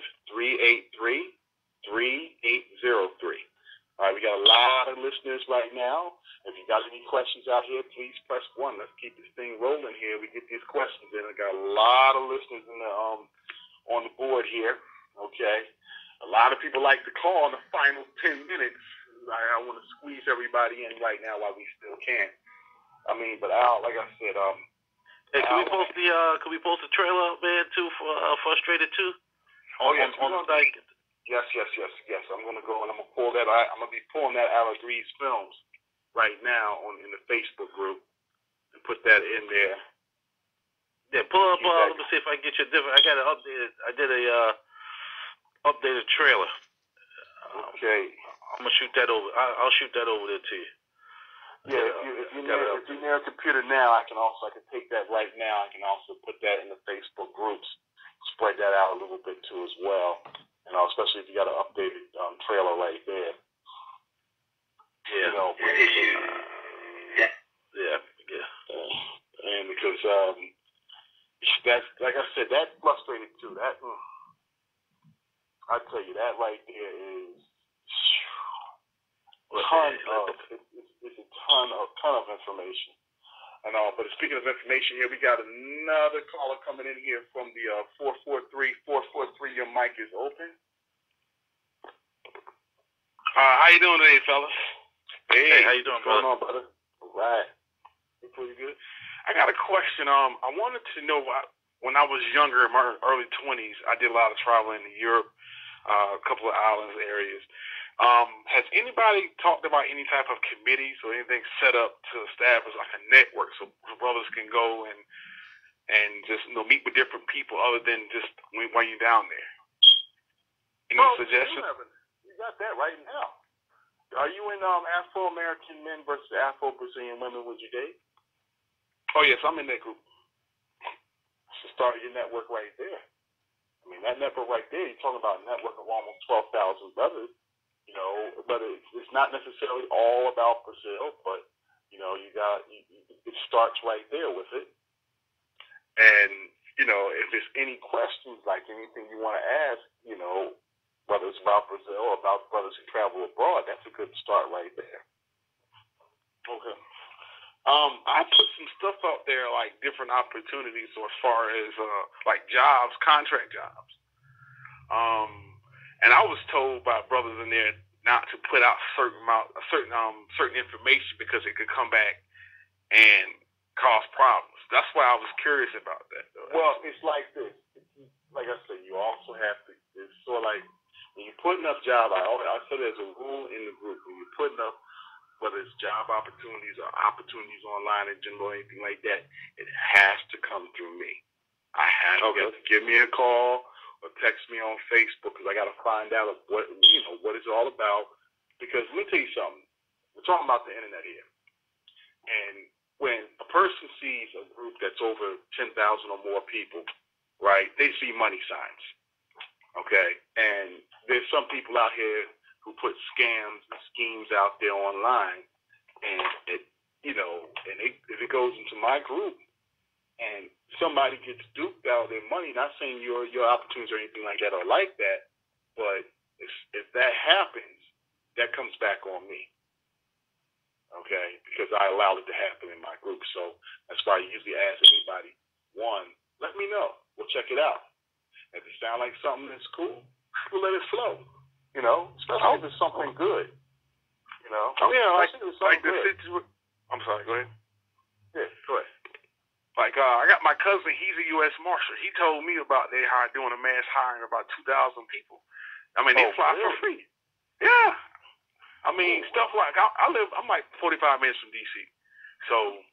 All right, we got a lot of listeners right now. If you got any questions out here, please press 1. Let's keep this thing rolling here. We get these questions in. I got a lot of listeners in the on the board here. Okay. A lot of people like to call in the final 10 minutes. I want to squeeze everybody in right now while we still can. I mean, but Al, like I said, hey, can we post the trailer, man, too, for Frustrated 2? On the site. Yes. I'm gonna go and I'm gonna pull that. I'm gonna be pulling that out of Grease Films right now in the Facebook group and put that in there. Yeah, pull up. Let me see if I can get you a different. I got an updated. I did a updated trailer. Okay. I'm gonna shoot that over. I'll shoot that over there to you. Yeah, if you're near a computer now, I can take that right now. I can also put that in the Facebook groups, spread that out a little bit too as well. Especially if you got an updated trailer right there. Yeah. And because that's, like I said, that Frustrated 2. That I tell you, that right there is it's a ton of information. But speaking of information here, we got another caller coming in here from the 443. 443, your mic is open. How you doing today, fellas? Hey, how you doing, brother? What's going on, brother? All right. You pretty good? I got a question. I wanted to know, when I was younger, in my early 20s, I did a lot of traveling in Europe, a couple of islands areas. Has anybody talked about any type of committees or anything set up to establish like a network so brothers can go and just meet with different people other than just when you're down there? Any suggestions? You got that right now. Are you in Afro-American men versus Afro-Brazilian women? Would you date? Oh yes, I'm in that group. So start your network right there. I mean, that network right there, you're talking about a network of almost 12,000 brothers. But it's not necessarily all about Brazil, but it starts right there with it. And if there's any questions, like anything you want to ask, whether it's about Brazil or about brothers who travel abroad, that's a good start right there. Okay. I put some stuff out there, like different opportunities, so as far as like jobs, contract jobs. And I was told by brothers in there not to put out certain information because it could come back and cause problems. That's why I was curious about that, though. Well, it's like this. Like I said, you also have to. It's sort of like when you're putting up job. I said there's a rule in the group when you're putting up, whether it's job opportunities or opportunities online in general or anything like that, it has to come through me. I have to give me a call or text me on Facebook because I got to find out what it's all about. Because let me tell you something. We're talking about the internet here. And when a person sees a group that's over 10,000 or more people, right, they see money signs. Okay? And there's some people out here who put scams and schemes out there online. And if it goes into my group, and somebody gets duped out of their money, not saying your opportunities or anything like that are like that, but if that happens, that comes back on me, okay? Because I allowed it to happen in my group. So that's why I usually ask anybody, one, let me know. We'll check it out. If it sounds like something that's cool, we'll let it flow, especially if it's something good, Oh, yeah, like the situation. I'm sorry, go ahead. Yeah, go ahead. Like, I got my cousin, he's a U.S. Marshal. He told me about they doing a mass hiring of about 2,000 people. I mean, they fly for free. Yeah. I mean, stuff like, I'm like 45 minutes from D.C. So,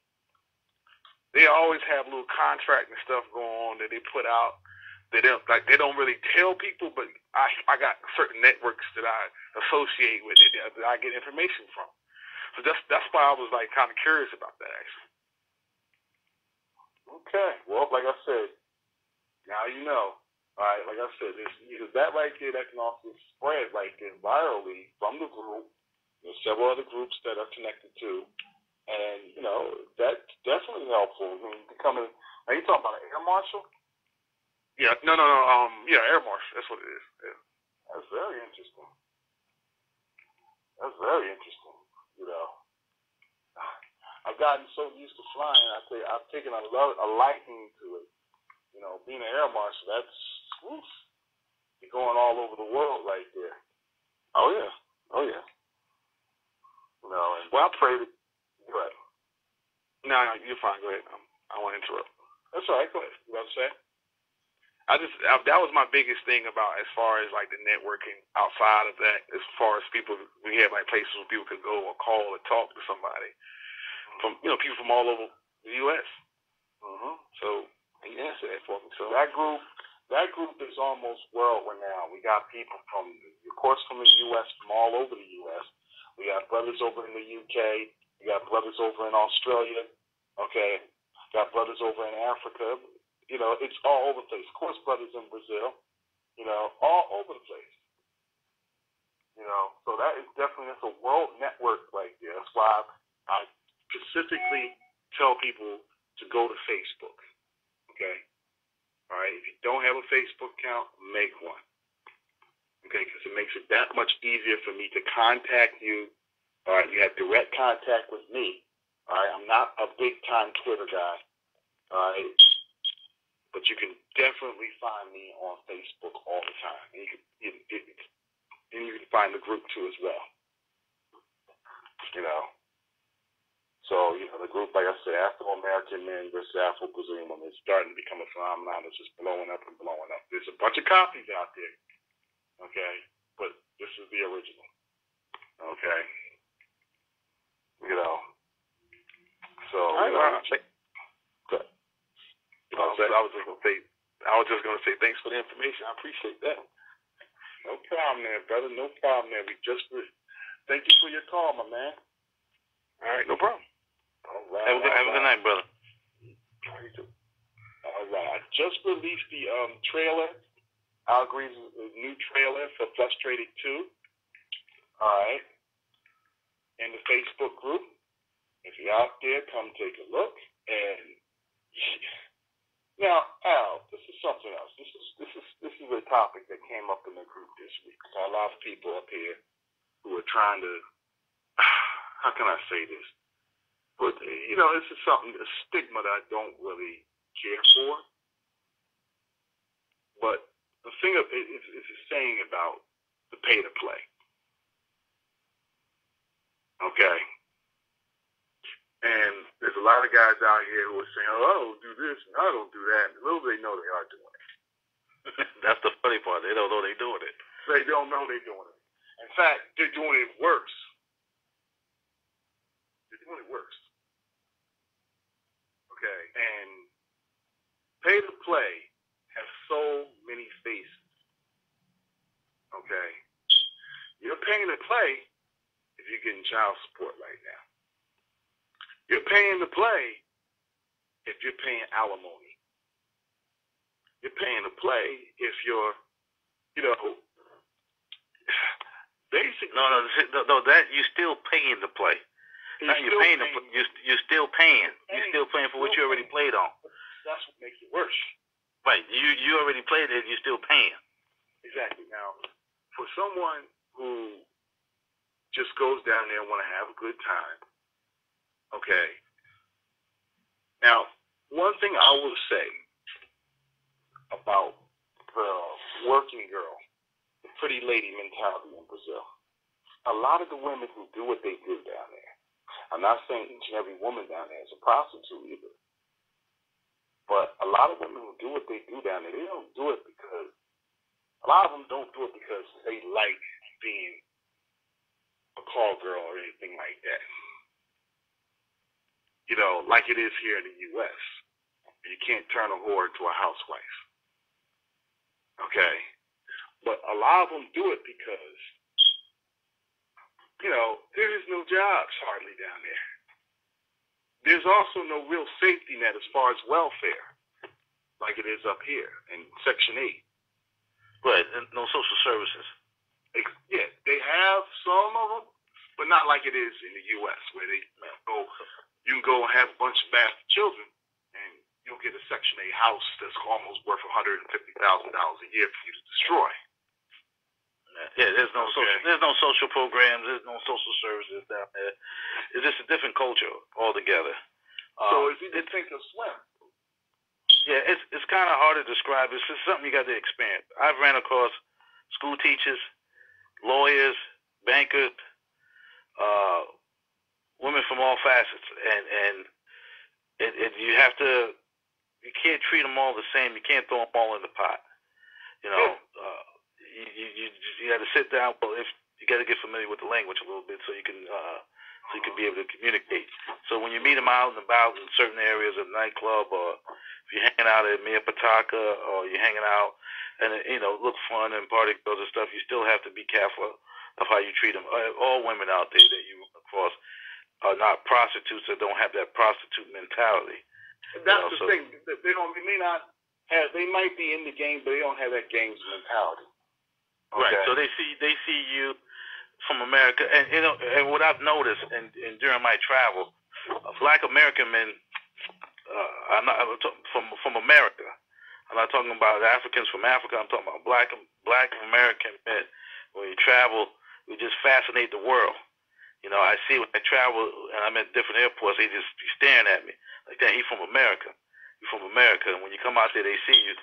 they always have little contract and stuff going on that they put out. They don't really tell people, but I got certain networks that I associate with it that I get information from. So that's why I was like kind of curious about that, actually. Okay. Well, like I said, now you know. All right. Like I said, because that right there, that can also spread right there virally from the group. There's several other groups that are connected to, and that's definitely helpful. I mean, becoming. Now you talking about an air marshal? Yeah. No. Yeah, air marshal. That's what it is. Yeah. That's very interesting. That's very interesting. I've gotten so used to flying. I've taken a liking to it. Being an air marshal, you're going all over the world right there. Oh yeah. And well, I prayed it. Go ahead. No, you're fine. Go ahead. I want to interrupt. That's all right. Go ahead. You about to say? That was my biggest thing about as far as like the networking outside of that, as far as people, we have like places where people could go or call or talk to somebody from, people from all over the U.S. So he answered that for me. So that group is almost world renowned. We got people from the U.S., from all over the U.S. We got brothers over in the U.K. We got brothers over in Australia. Okay. Got brothers over in Africa. It's all over the place. Of course, brothers in Brazil, all over the place. So that's a world network right there. That's why I specifically tell people to go to Facebook. Okay? All right? If you don't have a Facebook account, make one. Okay? Because it makes it that much easier for me to contact you. All right? You have direct contact with me. All right? I'm not a big-time Twitter guy. All right? but you can definitely find me on Facebook all the time. And you can find the group too as well. So, the group, like I said, Afro-American Men versus Afro-Brazilian Women, is starting to become a phenomenon. It's just blowing up and blowing up. There's a bunch of copies out there, okay? But this is the original, okay? So, I was just gonna say thanks for the information. I appreciate that. No problem there, brother. No problem there. Thank you for your call, my man. All right, no problem. All right. Have a good night, brother. All right. I just released the trailer. Al Green's new trailer for Frustrated 2. All right. In the Facebook group. If you're out there, come take a look. And now, Al, this is something else. This is a topic that came up in the group this week. So a lot of people up here who are trying to, how can I say this? But, this is a stigma that I don't really care for. But the thing of it is a saying about the pay to play. Okay? And there's a lot of guys out here who are saying, I don't do this and I don't do that. And little they know they are doing it. That's the funny part. They don't know they're doing it. They don't know they're doing it. In fact, they're doing it worse. They're doing it worse. Okay? And pay to play has so many faces. Okay? You're paying to play if you're getting child support right now. You're paying to play if you're paying alimony. You're paying to play if you're, basically. No, that you're still paying to play. You're paying. You're still paying. You're still paying for what you already played on. That's what makes it worse. Right. You already played it. You're still paying. Exactly. Now, for someone who just goes down there and want to have a good time, okay. Now, one thing I will say about the working girl, the pretty lady mentality in Brazil, a lot of the women who do what they do down there, I'm not saying each and every woman down there is a prostitute either, but a lot of women who do what they do down there, they don't do it because, a lot of them don't do it because they like being a call girl or anything like that. Like it is here in the U.S. You can't turn a whore into a housewife. Okay? But a lot of them do it because, there is no jobs hardly down there. There's also no real safety net as far as welfare, like it is up here in Section 8. Right, and no social services. Yeah, they have some of them, but not like it is in the U.S. where you can go and have a bunch of bastard children, and you'll get a Section 8 house that's almost worth $150,000 a year for you to destroy. Yeah, there's no social programs, there's no social services down there. It's just a different culture altogether. So it's either sink or swim. Yeah, it's kind of hard to describe. It's just something you got to experience. I've ran across school teachers, lawyers, bankers, women from all facets, and you can't treat them all the same. You can't throw them all in the pot. You got to sit down. Well, if you got to get familiar with the language a little bit, so you can be able to communicate. So when you meet them out and about in certain areas of nightclub, or if you're hanging out at Mia Pataka, or you're hanging out and look fun and party girls and stuff, you still have to be careful of how you treat them. All women out there that you run across are not prostitutes that don't have that prostitute mentality. That's the thing. They might be in the game, but they don't have that game's mentality. Okay. Right. So they see you from America, and what I've noticed, and during my travel, Black American men, I'm not from America. I'm not talking about Africans from Africa. I'm talking about Black American men. When you travel, we just fascinate the world. I see when I travel and I'm at different airports, they just be staring at me like that. He's from America, you're from America. And when you come out there, they see you,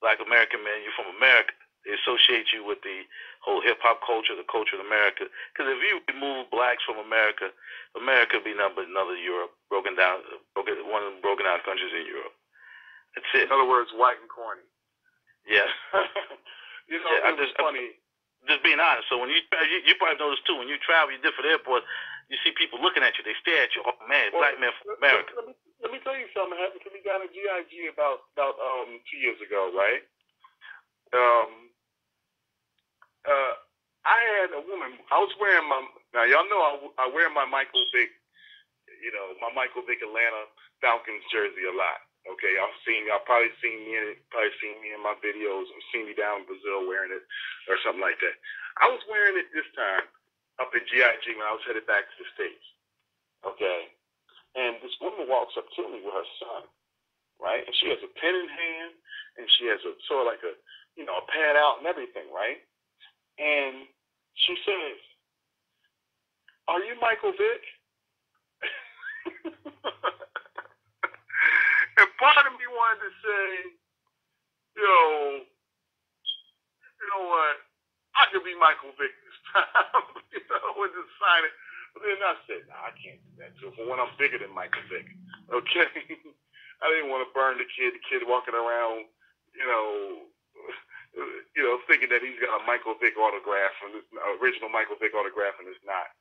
Black American man, you're from America. They associate you with the whole hip-hop culture, the culture of America. Because if you remove blacks from America, America would be nothing but another Europe, one of the broken down countries in Europe. That's it. In other words, white and corny. Yeah. You know, yeah, it's funny. Just being honest. So when you probably notice too, when you travel, you're different airports, you see people looking at you. They stare at you. Oh man, black man from America. Let me tell you something happened to me down at GIG about 2 years ago, right? I had a woman. I was wearing now y'all know I wear my Michael Vick, my Michael Vick Atlanta Falcons jersey a lot. Okay, y'all probably seen me in my videos, or seen me down in Brazil wearing it or something like that. I was wearing it this time up at GIG when I was headed back to the States. Okay, and this woman walks up to me with her son, right? And she has a pen in hand, and she has a sort of like a pad out and everything, right? And she says, "Are you Michael Vick?" And part of me wanted to say, you know what? I could be Michael Vick this time, and just sign it. But then I said, no, I can't do that. So for one, I'm bigger than Michael Vick. Okay? I didn't want to burn the kid walking around, thinking that he's got a Michael Vick autograph, and this original Michael Vick autograph, and it's not.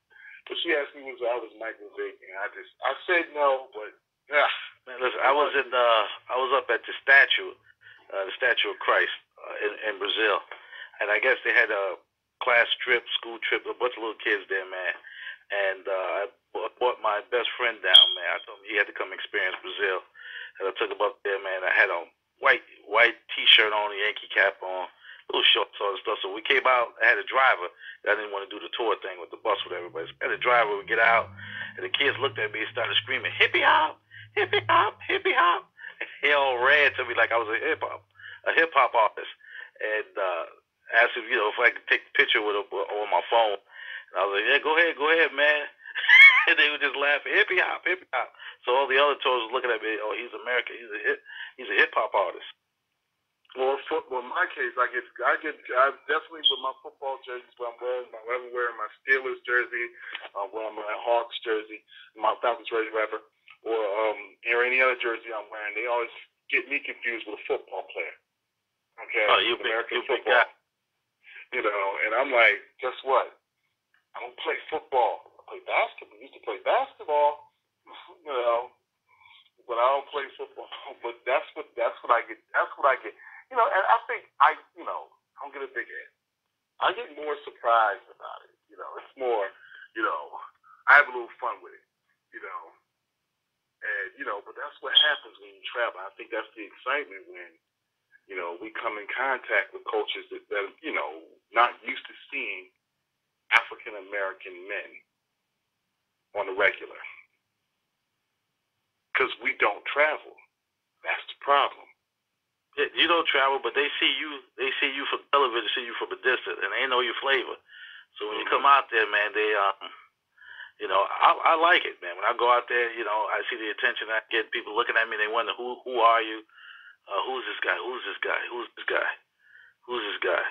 But she asked me was I was Michael Vick, and I said no, but yeah. Man, listen, I was up at the statue of Christ in Brazil, and I guess they had a class trip, school trip, a bunch of little kids there, man. And I brought my best friend down, man. I told him he had to come experience Brazil, and I took him up there, man. I had a white T-shirt on, a Yankee cap on, little shorts on and stuff. So we came out. I had a driver. I didn't want to do the tour thing with the bus with everybody. So I had a driver. We get out, and the kids looked at me and started screaming, "Hippie hop, hippie hop, hippie hop!" They all ran to me like I was a hip hop artist, and asked if if I could take a picture with them on my phone. And I was like, "Yeah, go ahead, man." And they were just laughing, "Hippie hop, hippie hop." So all the other tours were looking at me. Oh, he's American. He's a hip hop artist. Well, in my case, I definitely with my football jerseys, where I'm wearing my Steelers jersey, where I'm wearing my Hawks jersey, my Falcons jersey rather, or any other jersey I'm wearing, they always get me confused with a football player. Okay, American football. And I'm like, guess what? I don't play football. I play basketball. I used to play basketball, but I don't play football. But that's what I get. That's what I get. And I think I don't get a big head. I get more surprised about it. It's more, I have a little fun with it, and but that's what happens when you travel. I think that's the excitement when, we come in contact with cultures that not used to seeing African American men on the regular. Because we don't travel. That's the problem. Yeah, you don't travel, but they see you from television, see you from a distance, and they know your flavor. So when you come out there, man, they I like it, man. When I go out there, I see the attention I get. People looking at me, they wonder who are you? Who's this guy? Who's this guy? Who's this guy? Who's this guy?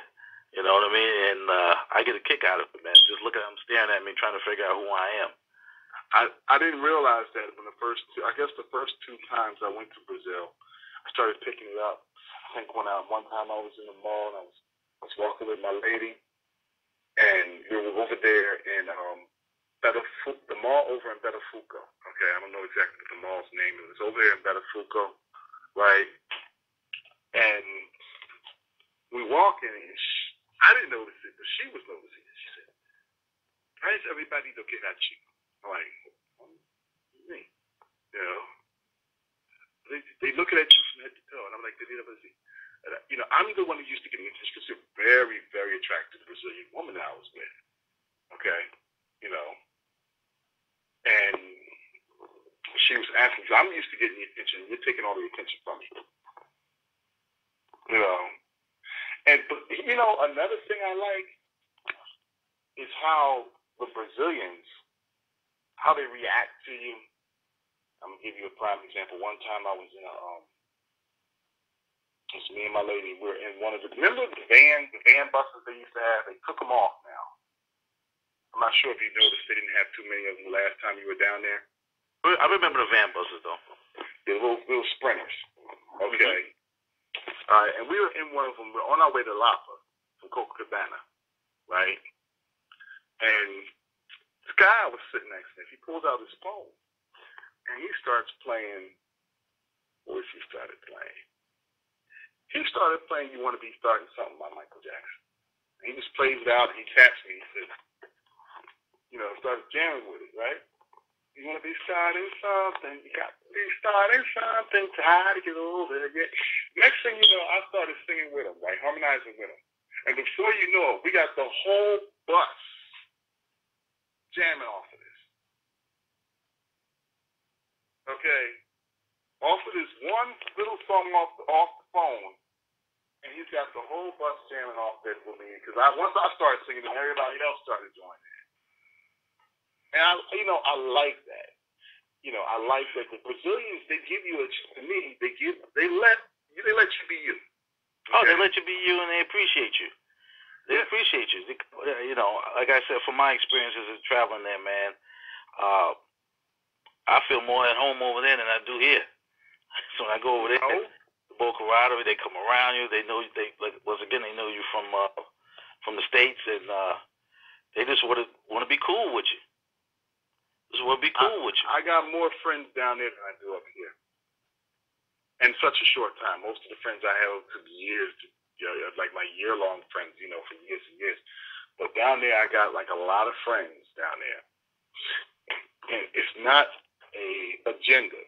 You know what I mean? And I get a kick out of it, man. Just looking at them staring at me, trying to figure out who I am. I didn't realize that when the first two times I went to Brazil, I started picking it up. I think one time I was in the mall and I was walking with my lady, and we were over there in the mall over in Botafogo. Okay, I don't know exactly what the mall's name is. It's over there in Botafogo, right? And we walking, and I didn't notice it, but she was noticing it. She said, "Why is everybody looking at you?" I'm like, me, They looking at you from head to toe, and I'm like, did you ever see? I'm the one who used to get attention because you're a very, very attractive Brazilian woman that I was with. Okay, and she was asking, because I'm used to getting the attention, and you're taking all the attention from me. But another thing I like is how the Brazilians, how they react to you. I'm gonna give you a prime example. One time I was in me and my lady, we're in one of the, remember the van buses they used to have? They took them off now. I'm not sure if you noticed they didn't have too many of them the last time you were down there. I remember the van buses, though. The little sprinters. Okay. All right, and we were in one of them. We're on our way to Lapa from Copacabana, right? And this guy was sitting next to me. He pulls out his phone, and he starts playing. What he started playing? He started playing You Want to Be Starting Something by Michael Jackson. And he just plays it out, and he taps me. He says, started jamming with it, right? You want to be starting something. You got to be starting something. Try to get over it. Next thing you know, I started singing with him, right? Harmonizing with him. And before you know it, we got the whole bus jamming off of this. Okay? Off of this one little song off the phone. And he's got the whole bus jamming off this with me. Because once I started singing, everybody else started joining. And I like that. I like that the Brazilians, they give you they let you be you. Okay? Oh, they let you be you, and they appreciate you. They appreciate you. Like I said, from my experiences of traveling there, man, I feel more at home over there than I do here. So when I go over there, the Boca Raton, they come around you. They know once again they know you from the States, and they just want to be cool with you. Just want to be cool with you. I got more friends down there than I do up here. In such a short time. Most of the friends I have took years, like my year-long friends, for years and years. But down there, I got like a lot of friends down there. And it's not a agenda.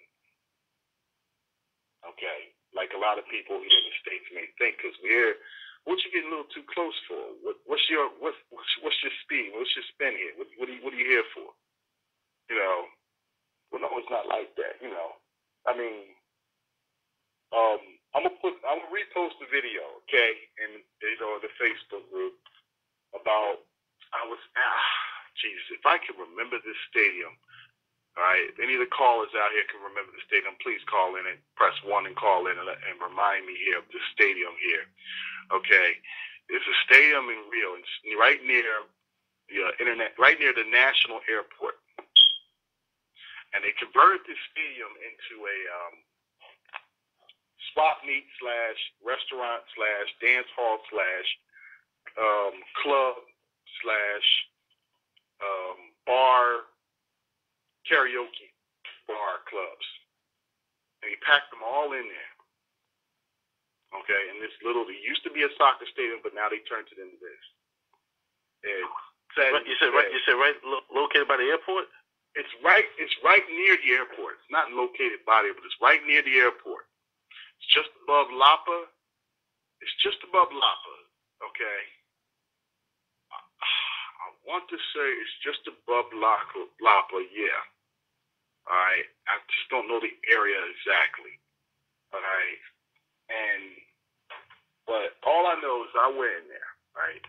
Okay? Like a lot of people here in the States may think, because what you getting a little too close for? What's your speed? What's your spin here? What are you here for? Well, no, it's not like that. I mean, I'm gonna repost the video, okay, in the Facebook group about if I can remember this stadium. All right, if any of the callers out here can remember the stadium, please call in and press 1 and call in and remind me here of the stadium here. Okay, there's a stadium in Rio, it's right near the National Airport. And they converted this stadium into a swap meet / restaurant / dance hall / club / bar, karaoke bar clubs. And he packed them all in there. Okay, and it used to be a soccer stadium, but now they turned it into this. You said right located by the airport? It's right near the airport. It's not located by there, but it's right near the airport. It's just above Lapa. Okay. I want to say it's just above Lapa, yeah. All right. I just don't know the area exactly. All right. But all I know is I went in there, right?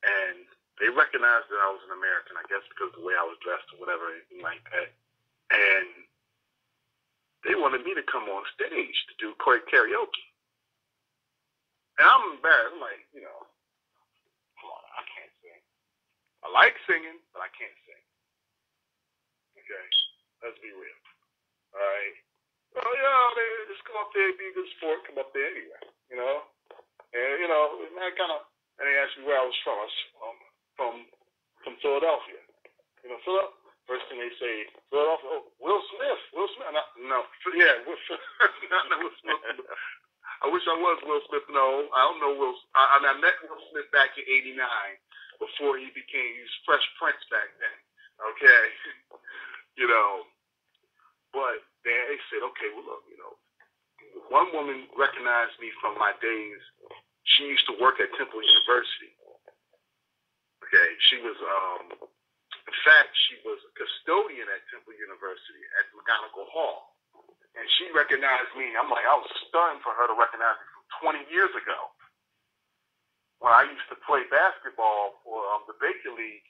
And they recognized that I was an American, I guess because of the way I was dressed or whatever, anything like that. And they wanted me to come on stage to do karaoke. And I'm embarrassed. I'm like, come on, I can't sing. I like singing, but I can't sing. Okay? Let's be real. All right? Well, just come up there, be a good sport, come up there anyway, And, and they asked me where I was from. I was from Philadelphia. Philip, first thing they say, Philadelphia, Will Smith. No, yeah, Will Smith. Not Will Smith. I wish I was Will Smith. No, I don't know Will. I met Will Smith back in '89 before he was Fresh Prince back then. Okay, But they said, okay, well look, one woman recognized me from my days. She used to work at Temple University. Okay, she was, in fact, she was a custodian at Temple University at McGonagall Hall. And she recognized me. I'm like, I was stunned for her to recognize me from 20 years ago. When I used to play basketball for the Baker League,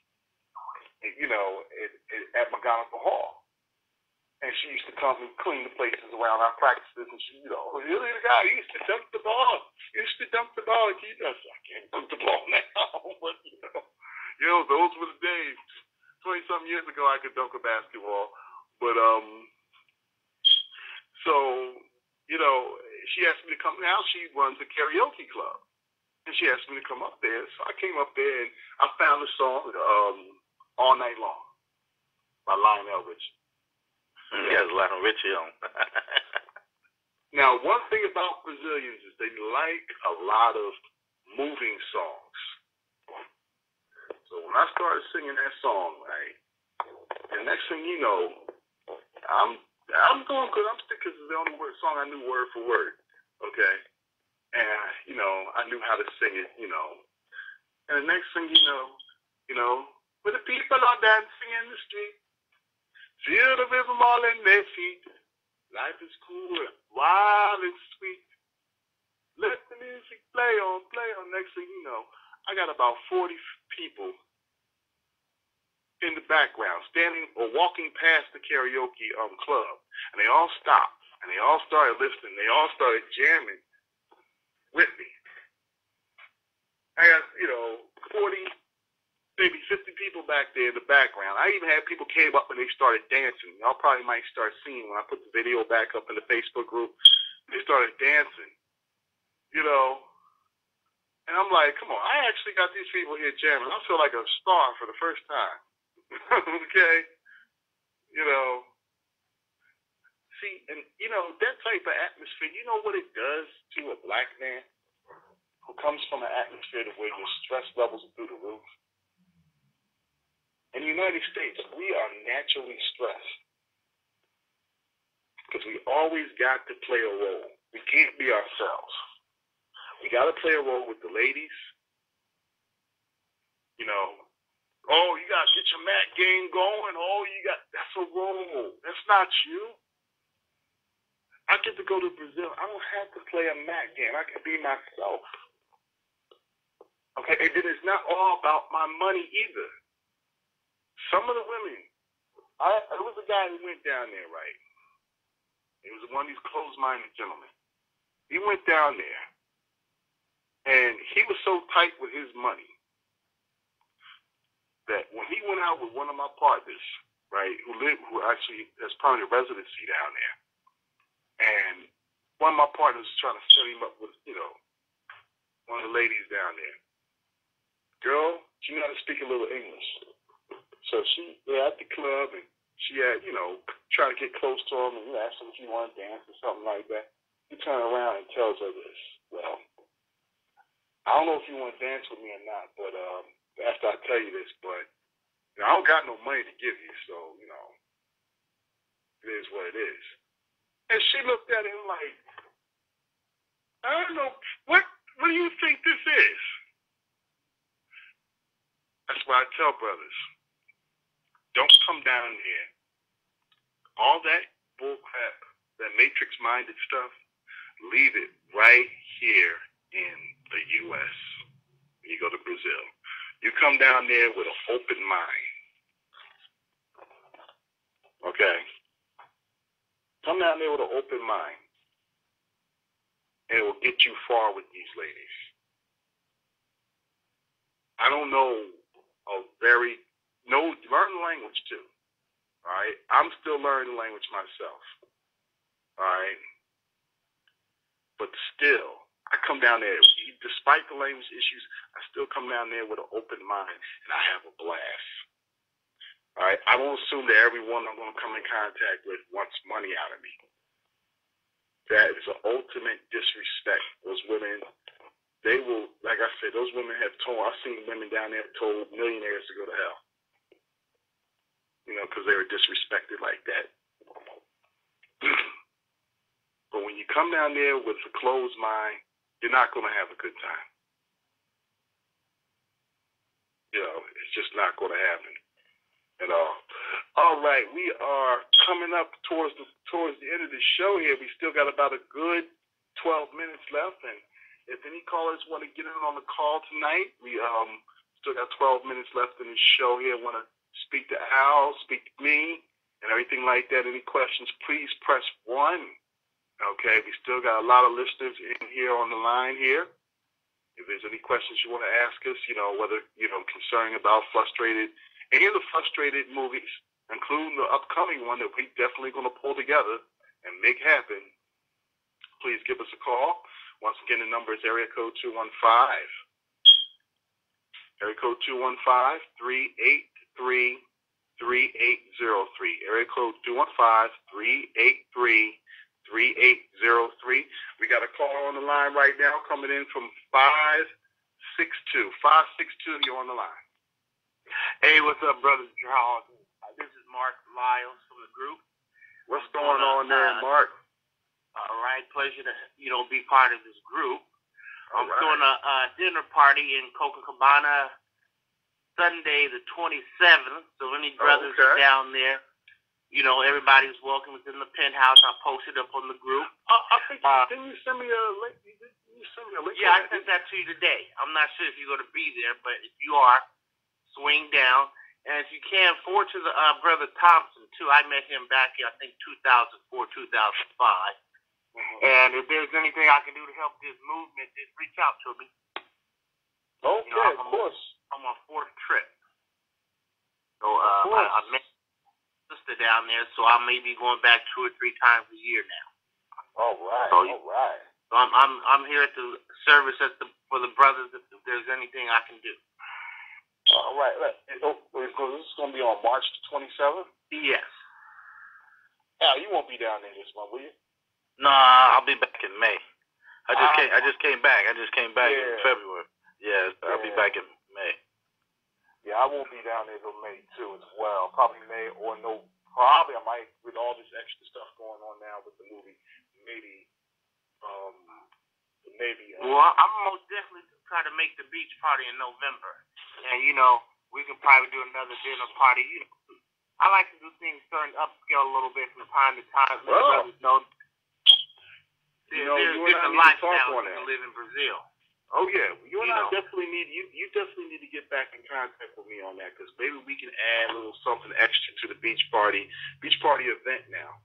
at McGonagall Hall. And she used to come and clean the places around our practices, and she, really the guy, he used to dunk the ball. He used to dunk the ball. I can't dunk the ball now, but, those were the days. 20-something years ago, I could dunk a basketball. But, she asked me to come. Now she runs a karaoke club. And she asked me to come up there. So I came up there, and I found the song, All Night Long by Lionel Richie. He has Lionel Richie on. Now, one thing about Brazilians is they like a lot of moving songs. So when I started singing that song, right, the next thing you know, I'm going good. I'm sticking because it's the only song I knew word for word. Okay, and I knew how to sing it. And the next thing you know, when the people are dancing in the street, feel the rhythm all in their feet. Life is cool, wild and sweet. Let the music play on. Next thing you know, I got about 40 people in the background, standing or walking past the karaoke club, and they all stopped, and they all started listening. They all started jamming with me. I got, 40, maybe 50 people back there in the background. I even had people came up and they started dancing. Y'all probably might start seeing when I put the video back up in the Facebook group. They started dancing, And I'm like, come on, I actually got these people here jamming. I feel like a star for the first time. Okay? See, and, that type of atmosphere, you know what it does to a black man who comes from an atmosphere where your stress levels are through the roof? In the United States, we are naturally stressed because we always got to play a role. We can't be ourselves. We got to play a role with the ladies. Oh, you got to get your mat game going. Oh, that's a role. That's not you. I get to go to Brazil. I don't have to play a mat game. I can be myself. Okay, and then it's not all about my money either. Some of the women, there was a guy who went down there, right? He was one of these closed-minded gentlemen. He went down there, and he was so tight with his money that when he went out with one of my partners, right, who actually has permanent residency down there, and one of my partners was trying to set him up with, one of the ladies down there. Girl, she knew how to speak a little English. So they're at the club, and she had, trying to get close to him, and asked him if he wanted to dance or something like that. He turned around and tells her this. Well, I don't know if you want to dance with me or not, but after I tell you this, but I don't got no money to give you, so, it is what it is. And she looked at him like, I don't know, what do you think this is? That's why I tell brothers, don't come down here. All that bull crap, that matrix-minded stuff, leave it right here in the U.S. when you go to Brazil. You come down there with an open mind. Okay? Come down there with an open mind. And it will get you far with these ladies. I don't know learn the language too. All right? I'm still learning the language myself. All right? But still, I come down there, despite the language issues, I still come down there with an open mind, and I have a blast. All right? I don't assume that everyone I'm going to come in contact with wants money out of me. That is an ultimate disrespect. Those women, they will, like I said, those women have I've seen women down there told millionaires to go to hell. Because they were disrespected like that. But when you come down there with a closed mind, you're not going to have a good time. It's just not going to happen at all. All right, we are coming up towards the end of the show here. We still got about a good 12 minutes left, and if any callers want to get in on the call tonight, we still got 12 minutes left in the show here. Want to speak to Al, speak to me, and everything like that. Any questions, please press 1. Okay, we still got a lot of listeners in here on the line here. If there's any questions you want to ask us, whether, concerning about Frustrated, any of the Frustrated movies, including the upcoming one that we definitely going to pull together and make happen, please give us a call. Once again, the number is area code 215. Area code 215-383-3803. Area code 215-383-3803. We got a call on the line right now coming in from 562. 562, you're on the line. Hey, what's up, brother Charles? This is Mark Lyles from the group. What's going on there, Mark? All right, pleasure to be part of this group. I'm right. doing a dinner party in Copacabana Sunday the 27th. So any brothers are down there, everybody's welcome. It's in the penthouse. I posted up on the group. I think didn't you send me a link? Yeah, I sent that to you today. I'm not sure if you're going to be there, but if you are, swing down. And if you can, forward to the brother Thompson too. I met him back in I think 2004, 2005. And if there's anything I can do to help this movement, just reach out to me. Okay, of course. I'm on 4th trip. So I met my sister down there, so I may be going back 2 or 3 times a year now. All right, So I'm here at the service for the brothers if there's anything I can do. All right. So this is going to be on March the 27th? Yes. Al, you won't be down there this month, will you? No, I'll be back in May. I just came back. I just came back in February. Yeah, I'll be back in May. Yeah, I won't be down there till May too as well. Probably May or no. Probably I might, with all this extra stuff going on now with the movie, maybe. Well, I'm most definitely try to make the beach party in November, and we can probably do another dinner party. I like to do things certain upscale a little bit from time to time. Well, there's different lifestyles to live in Brazil. Oh yeah, you and I definitely need you definitely need to get back in contact with me on that, because maybe we can add a little something extra to the beach party event now.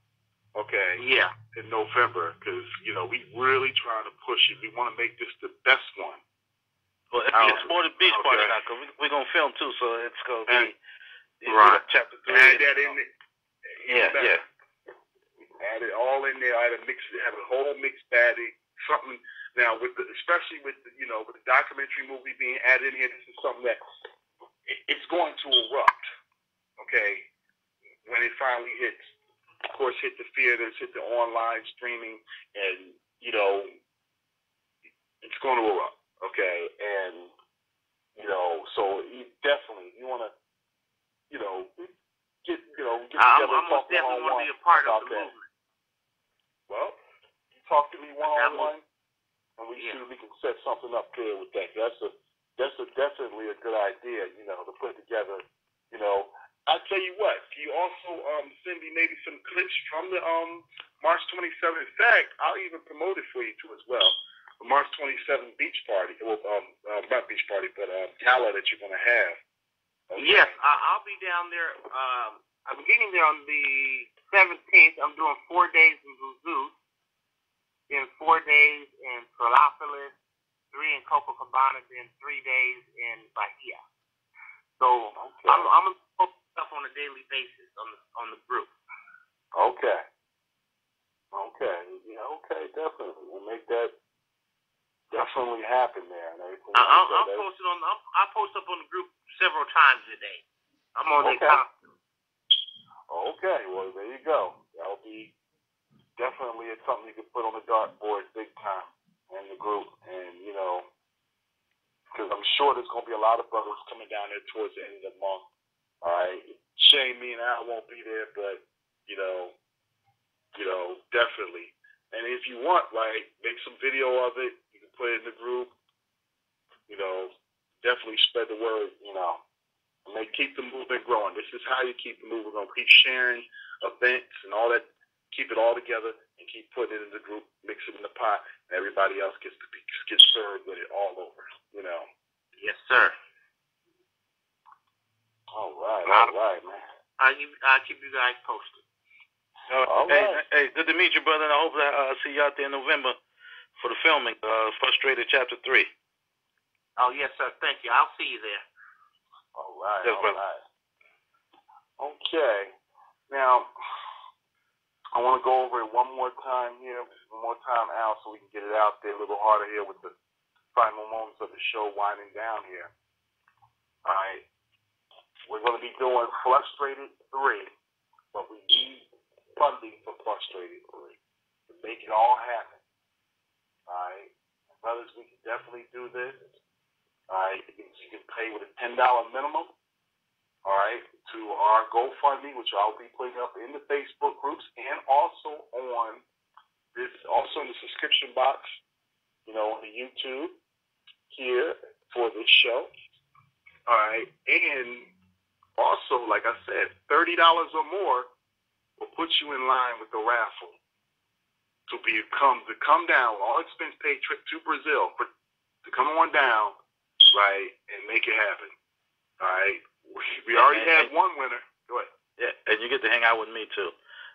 Okay. Yeah. In November, because we really trying to push it. We want to make this the best one. Well, it's more the beach party now, because we're gonna film too, so it's gonna be chapter 3. Add that in there. Yeah. Add it all in there. Have a whole mixed bag. Something now especially with the documentary movie being added in here. This is something that it's going to erupt. Okay, when it finally hits. Of course, hit the theaters, hit the online streaming, and it's going to erupt. Okay, and so you want to get together. I most definitely want to be a part of the movement. Well, you talk to me one-on-one, and we see if we can set something up there with that. That's definitely a good idea. To put together. I tell you what, can you also send me maybe some clips from the March 27th? In fact, I'll even promote it for you too as well. The March 27th beach party, well, not beach party, but gala that you're going to have. Okay. Yes, I'll be down there. I'm getting there on the 17th. I'm doing 4 days in Brazil, then 4 days in Florianópolis, 3 in Copacabana, then 3 days in Bahia. So I'm going to post stuff on a daily basis on the group. Okay. Yeah, okay, definitely. We'll make that definitely happen there. I post up on the group several times a day. I'm on there constantly. Okay, well, there you go. That'll be definitely something you can put on the dartboard big time in the group. And, because I'm sure there's going to be a lot of brothers coming down there towards the end of the month. All right. Shame me and Al won't be there, but, definitely. And if you want, make some video of it. You can put it in the group. Definitely spread the word, and keep the movement growing. This is how you keep the movement going. Keep sharing events and all that. Keep it all together and keep putting it in the group, mix it in the pot, and everybody else gets served with it all over, Yes, sir. All right, man. I'll keep you guys posted. Hey, good to meet you, brother. And I hope to see you out there in November for the filming, Frustrated Chapter 3. Oh, yes, sir. Thank you. I'll see you there. All right. Yes, all brother. right. Okay. Now, I want to go over it one more time, Al, so we can get it out there a little harder here with the final moments of the show winding down here. All right. We're going to be doing Frustrated 3, but we need funding for Frustrated 3 to make it all happen. All right. Brothers, we can definitely do this. All right. You can pay with a $10 minimum. All right, to our GoFundMe, which I'll be putting up in the Facebook groups and also in the subscription box, on the YouTube here for this show. All right, and also, like I said, $30 or more will put you in line with the raffle to come down, all expense paid trip to Brazil, to come on down, right, and make it happen. All right. We already had one winner. Go ahead. Yeah, and you get to hang out with me too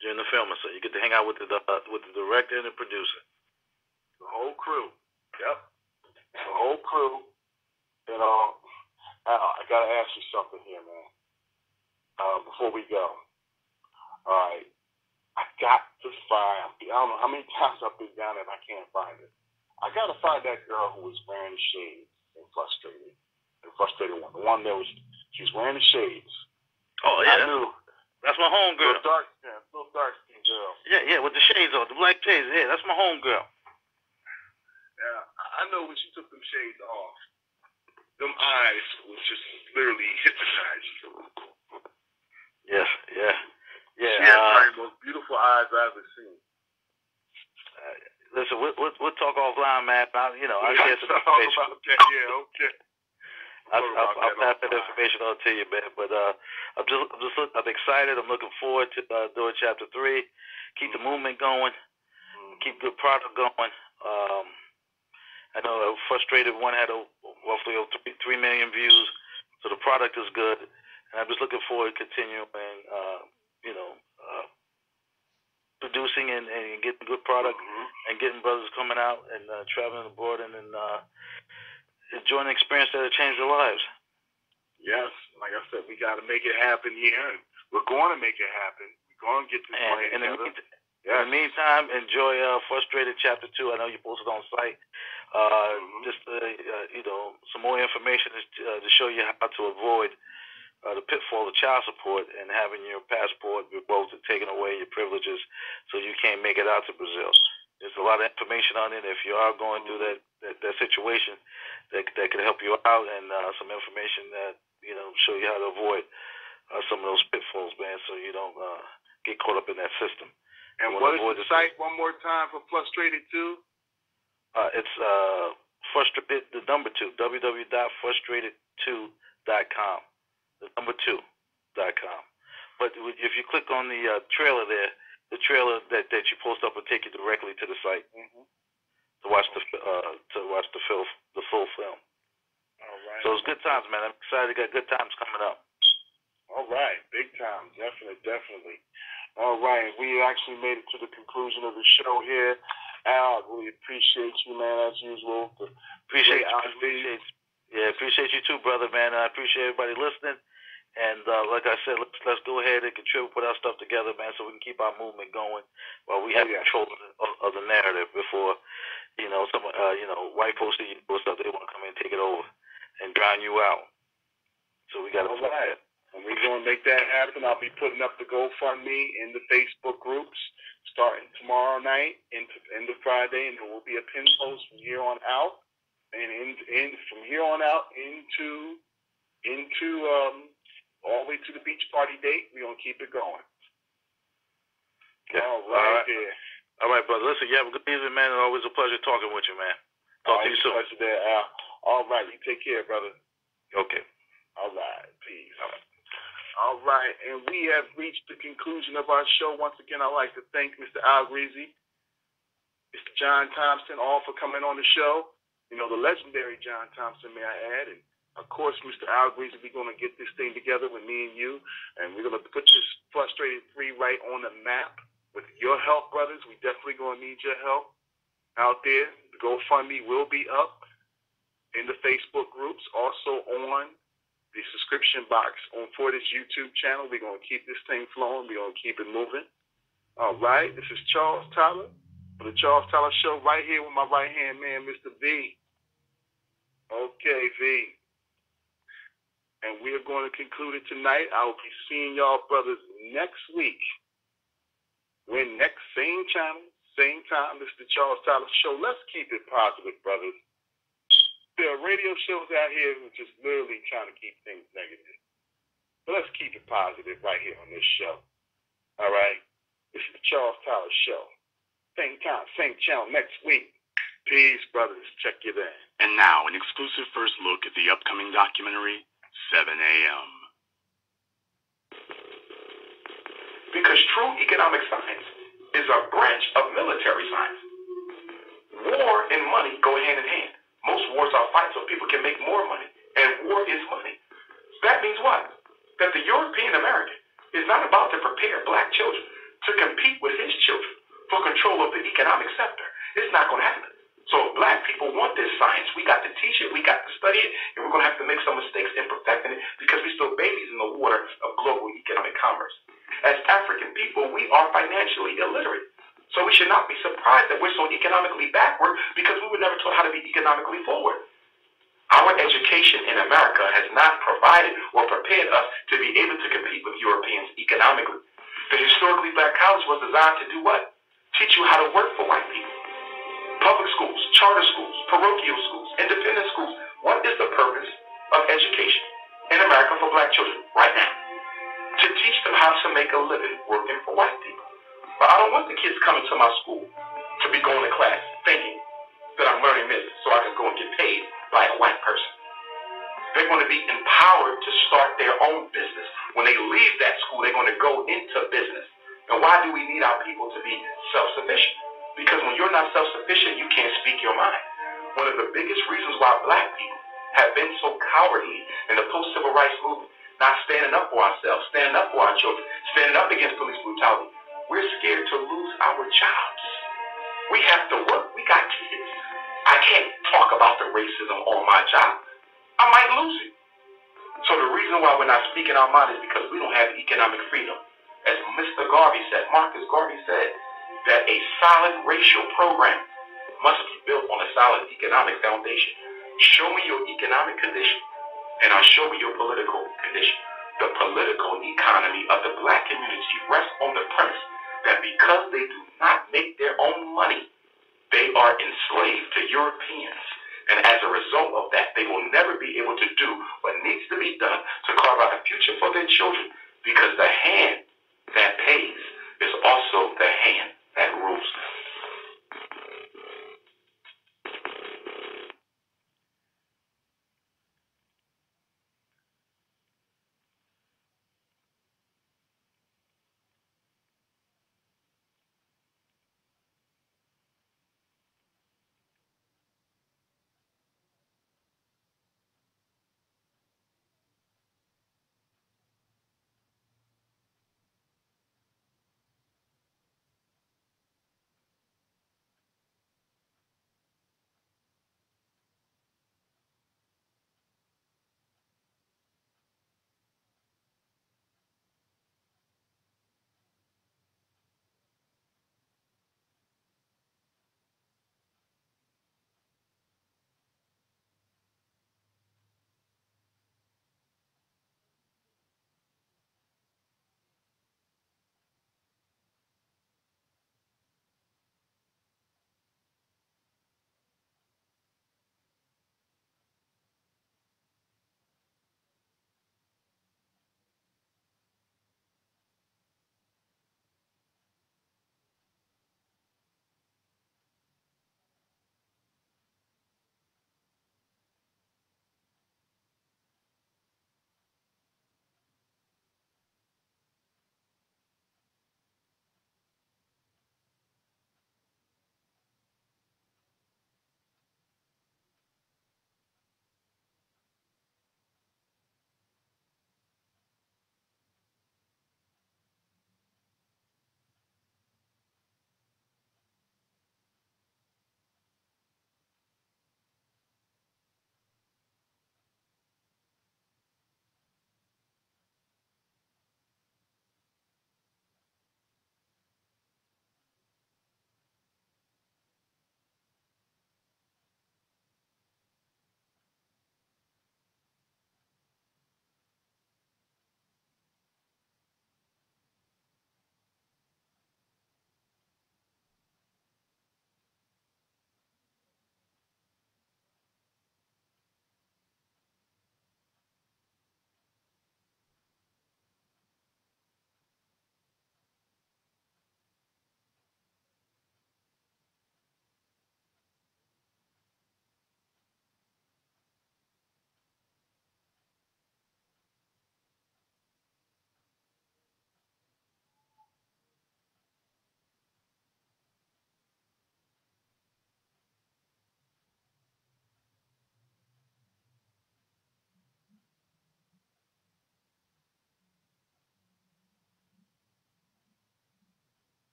during the filming. So you get to hang out with the director and the producer. The whole crew. Yep. The whole crew. I gotta ask you something here, man. Before we go. All right. I got to find. I don't know how many times I've been down there and I can't find it. I gotta find that girl who was wearing the shades and Frustrated. The Frustrated one. The one that was. She was wearing the shades. Oh, yeah. I knew. That's my homegirl. Little dark-skinned girl. Yeah, with the shades on, the black shades. Yeah, that's my homegirl. Yeah, I know when she took them shades off, them eyes would just literally hypnotize you. Yes, yeah. She has probably the most beautiful eyes I've ever seen. Listen, we'll talk offline, man. I'll share some information. Yeah, okay. I'll pass that information on to you, man. But I'm excited. I'm looking forward to doing Chapter 3. Keep the movement going. Keep good product going. I know Frustrated 1 had roughly 3 million views, so the product is good. And I'm just looking forward to continuing, producing and getting good product and getting brothers coming out and traveling abroad and enjoying the experience that will change their lives. Yes, like I said, we got to make it happen here, and we're going to make it happen. We're going to get this money together. In the meantime, enjoy Frustrated Chapter 2. I know you posted on site. Just some more information to show you how to avoid the pitfall of child support and having your passport revoked and taken away, your privileges, so you can't make it out to Brazil. There's a lot of information on it. If you are going through that situation, that could help you out, and some information that show you how to avoid some of those pitfalls, man, so you don't get caught up in that system. And what is the site one more time for Frustrated 2? It's frustrated, the number 2, www.frustrated2.com, the number 2.com. But if you click on the trailer there, the trailer that you post up will take you directly to the site to watch the full film. All right. So it's good times, man. I'm excited. Got good times coming up. All right, big time, definitely. All right, we actually made it to the conclusion of the show here. Al, I really appreciate you, man, as usual. Appreciate you too, brother, man. I appreciate everybody listening. And like I said, let's go ahead and contribute, put our stuff together, man, so we can keep our movement going while we have control of the narrative before, some white folks see stuff, they want to come in and take it over and drown you out. So we got to play that. And we're going to make that happen. I'll be putting up the GoFundMe in the Facebook groups starting tomorrow night into Friday, and there will be a pin post from here on out, and from here on out into all the way to the beach party date. We're going to keep it going. Okay. All right. All right, brother. Listen, you have a good evening, man. It's always a pleasure talking with you, man. Talk to you soon. Pleasure there, Al. All right. You take care, brother. Okay. All right. Peace. All right. And we have reached the conclusion of our show. Once again, I'd like to thank Mr. Al Greasy, Mr. John Thompson, all for coming on the show. The legendary John Thompson, may I add, and Of course, Mr. Al agrees that we're going to get this thing together with me and you, and we're going to put this Frustrated 3 right on the map. With your help, brothers, we definitely going to need your help out there. The GoFundMe will be up in the Facebook groups, also on the subscription box for this YouTube channel. We're going to keep this thing flowing. We're going to keep it moving. All right, this is Charles Tyler for the Charles Tyler Show right here with my right-hand man, Mr. V. Okay, V. And we are going to conclude it tonight. I will be seeing y'all brothers next week. We're next, same channel, same time. This is the Charles Tyler Show. Let's keep it positive, brothers. There are radio shows out here who just literally trying to keep things negative. But let's keep it positive right here on this show. All right? This is the Charles Tyler Show. Same time, same channel next week. Peace, brothers. Check you then. And now, an exclusive first look at the upcoming documentary, 7 a.m. Because true economic science is a branch of military science. War and money go hand in hand. Most wars are fights so people can make more money, and war is money. That means what? That the European American is not about to prepare black children to compete with his children for control of the economic sector. It's not going to happen. So if black people want this science, we got to teach it, we got to study it, and we're going to have to make some mistakes in perfecting it because we're still babies in the water of global economic commerce. As African people, we are financially illiterate. So we should not be surprised that we're so economically backward because we were never taught how to be economically forward. Our education in America has not provided or prepared us to be able to compete with Europeans economically. The historically black college was designed to do what? Teach you how to work for white people. Public schools, charter schools, parochial schools, independent schools. What is the purpose of education in America for black children right now? To teach them how to make a living working for white people. But I don't want the kids coming to my school to be going to class thinking that I'm learning this so I can go and get paid by a white person. They're going to be empowered to start their own business. When they leave that school, they're going to go into business. And why do we need our people to be self-sufficient? Because when you're not self-sufficient, you can't speak your mind. One of the biggest reasons why black people have been so cowardly in the post-civil rights movement, not standing up for ourselves, standing up for our children, standing up against police brutality, we're scared to lose our jobs. We have to work. We got kids. I can't talk about the racism on my job. I might lose it. So the reason why we're not speaking our mind is because we don't have economic freedom. As Mr. Garvey said, Marcus Garvey said, that a solid racial program must be built on a solid economic foundation. Show me your economic condition, and I'll show you your political condition. The political economy of the black community rests on the premise that because they do not make their own money, they are enslaved to Europeans. And as a result of that, they will never be able to do what needs to be done to carve out a future for their children, because the hand that pays is also the hand that rules.